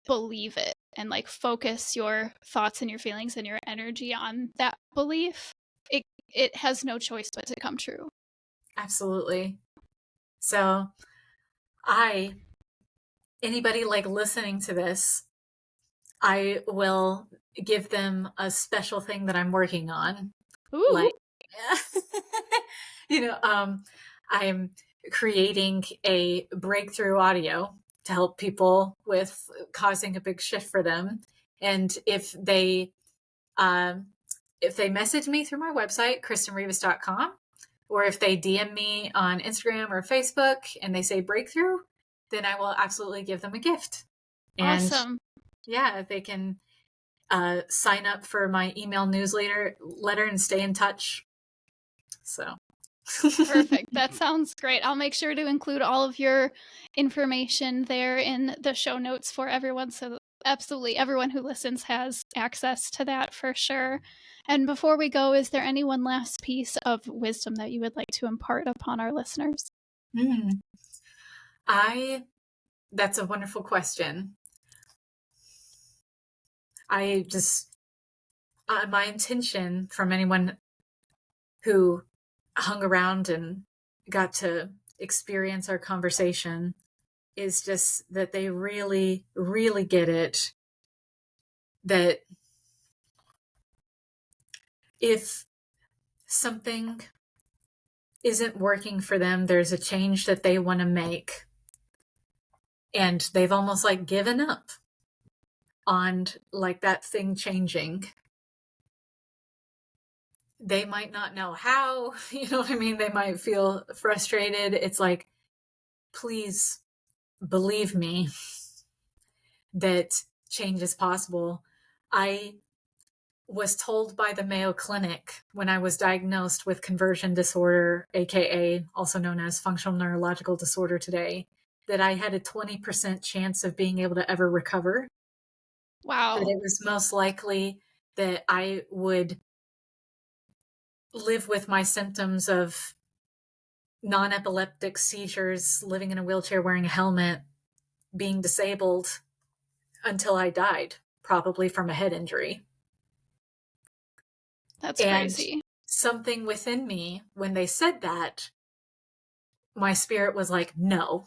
believe it and like focus your thoughts and your feelings and your energy on that belief, it has no choice but to come true. Absolutely. So anybody like listening to this, I will give them a special thing that I'm working on. Ooh. Like, I'm creating a breakthrough audio to help people with causing a big shift for them. And if they message me through my website, KristinRivas.com, or if they DM me on Instagram or Facebook and they say breakthrough, then I will absolutely give them a gift. And awesome. Yeah, they can sign up for my email newsletter and stay in touch. So Perfect. That sounds great. I'll make sure to include all of your information there in the show notes for everyone. So absolutely everyone who listens has access to that for sure. And before we go, is there any one last piece of wisdom that you would like to impart upon our listeners? That's a wonderful question. My intention from anyone who hung around and got to experience our conversation is just that they really, really get it. That if something isn't working for them, there's a change that they want to make, and they've almost like given up on like that thing changing. They might not know how, you know what I mean? They might feel frustrated. It's like, please believe me that change is possible. I was told by the Mayo Clinic when I was diagnosed with conversion disorder, aka also known as functional neurological disorder today, that I had a 20% chance of being able to ever recover. Wow. That it was most likely that I would live with my symptoms of non-epileptic seizures, living in a wheelchair, wearing a helmet, being disabled until I died, probably from a head injury. That's And crazy. something within me, when they said that, my spirit was like, no,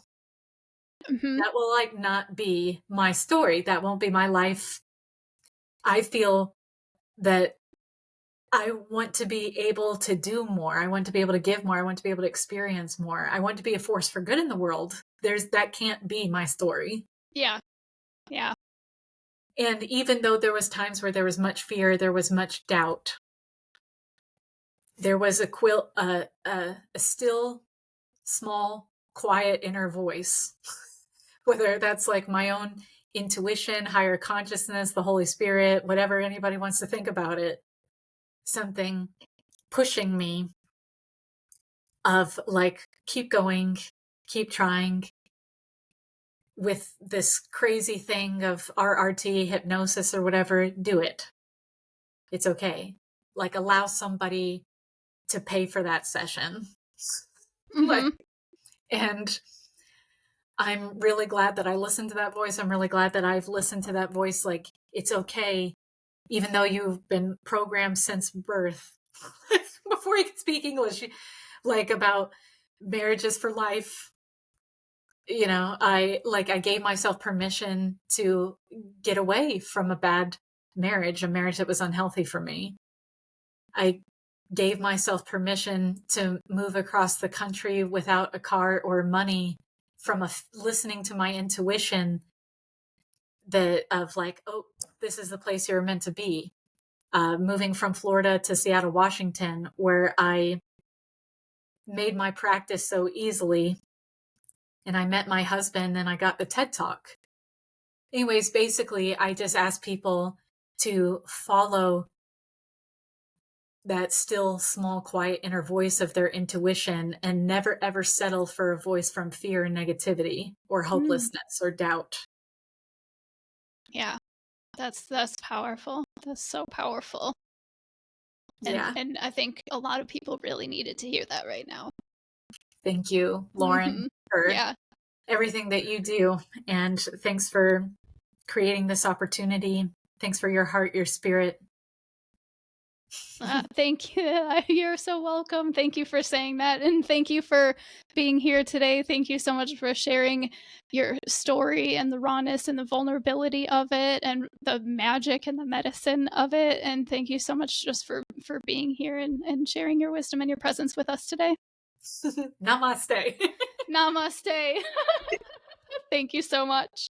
that will like not be my story. That won't be my life. I feel that I want to be able to do more. I want to be able to give more. I want to be able to experience more. I want to be a force for good in the world. That can't be my story. Yeah. Yeah. And even though there was times where there was much fear, there was much doubt, there was a still, small, quiet inner voice, whether that's like my own intuition, higher consciousness, the Holy Spirit, whatever anybody wants to think about it, something pushing me of like, keep going, keep trying with this crazy thing of RRT, hypnosis, or whatever, do it. It's okay. Like, allow somebody to pay for that session. Like, and I'm really glad that I listened to that voice. I'm really glad that I've listened to that voice. Like, it's okay, even though you've been programmed since birth. Before you can speak English, like about marriages for life. You know, I gave myself permission to get away from a bad marriage, a marriage that was unhealthy for me. I gave myself permission to move across the country without a car or money from listening to my intuition of like, oh, this is the place you're meant to be. Moving from Florida to Seattle, Washington, where I made my practice so easily. And I met my husband and I got the TED Talk. Anyways, basically, I just ask people to follow that still, small, quiet inner voice of their intuition and never, ever settle for a voice from fear and negativity or hopelessness or doubt. Yeah, that's powerful. That's so powerful. Yeah. And I think a lot of people really needed to hear that right now. Thank you, Lauren, for everything that you do. And thanks for creating this opportunity. Thanks for your heart, your spirit. Thank you. You're so welcome. Thank you for saying that. And thank you for being here today. Thank you so much for sharing your story and the rawness and the vulnerability of it and the magic and the medicine of it. And thank you so much just for being here and sharing your wisdom and your presence with us today. Namaste. Namaste. Thank you so much.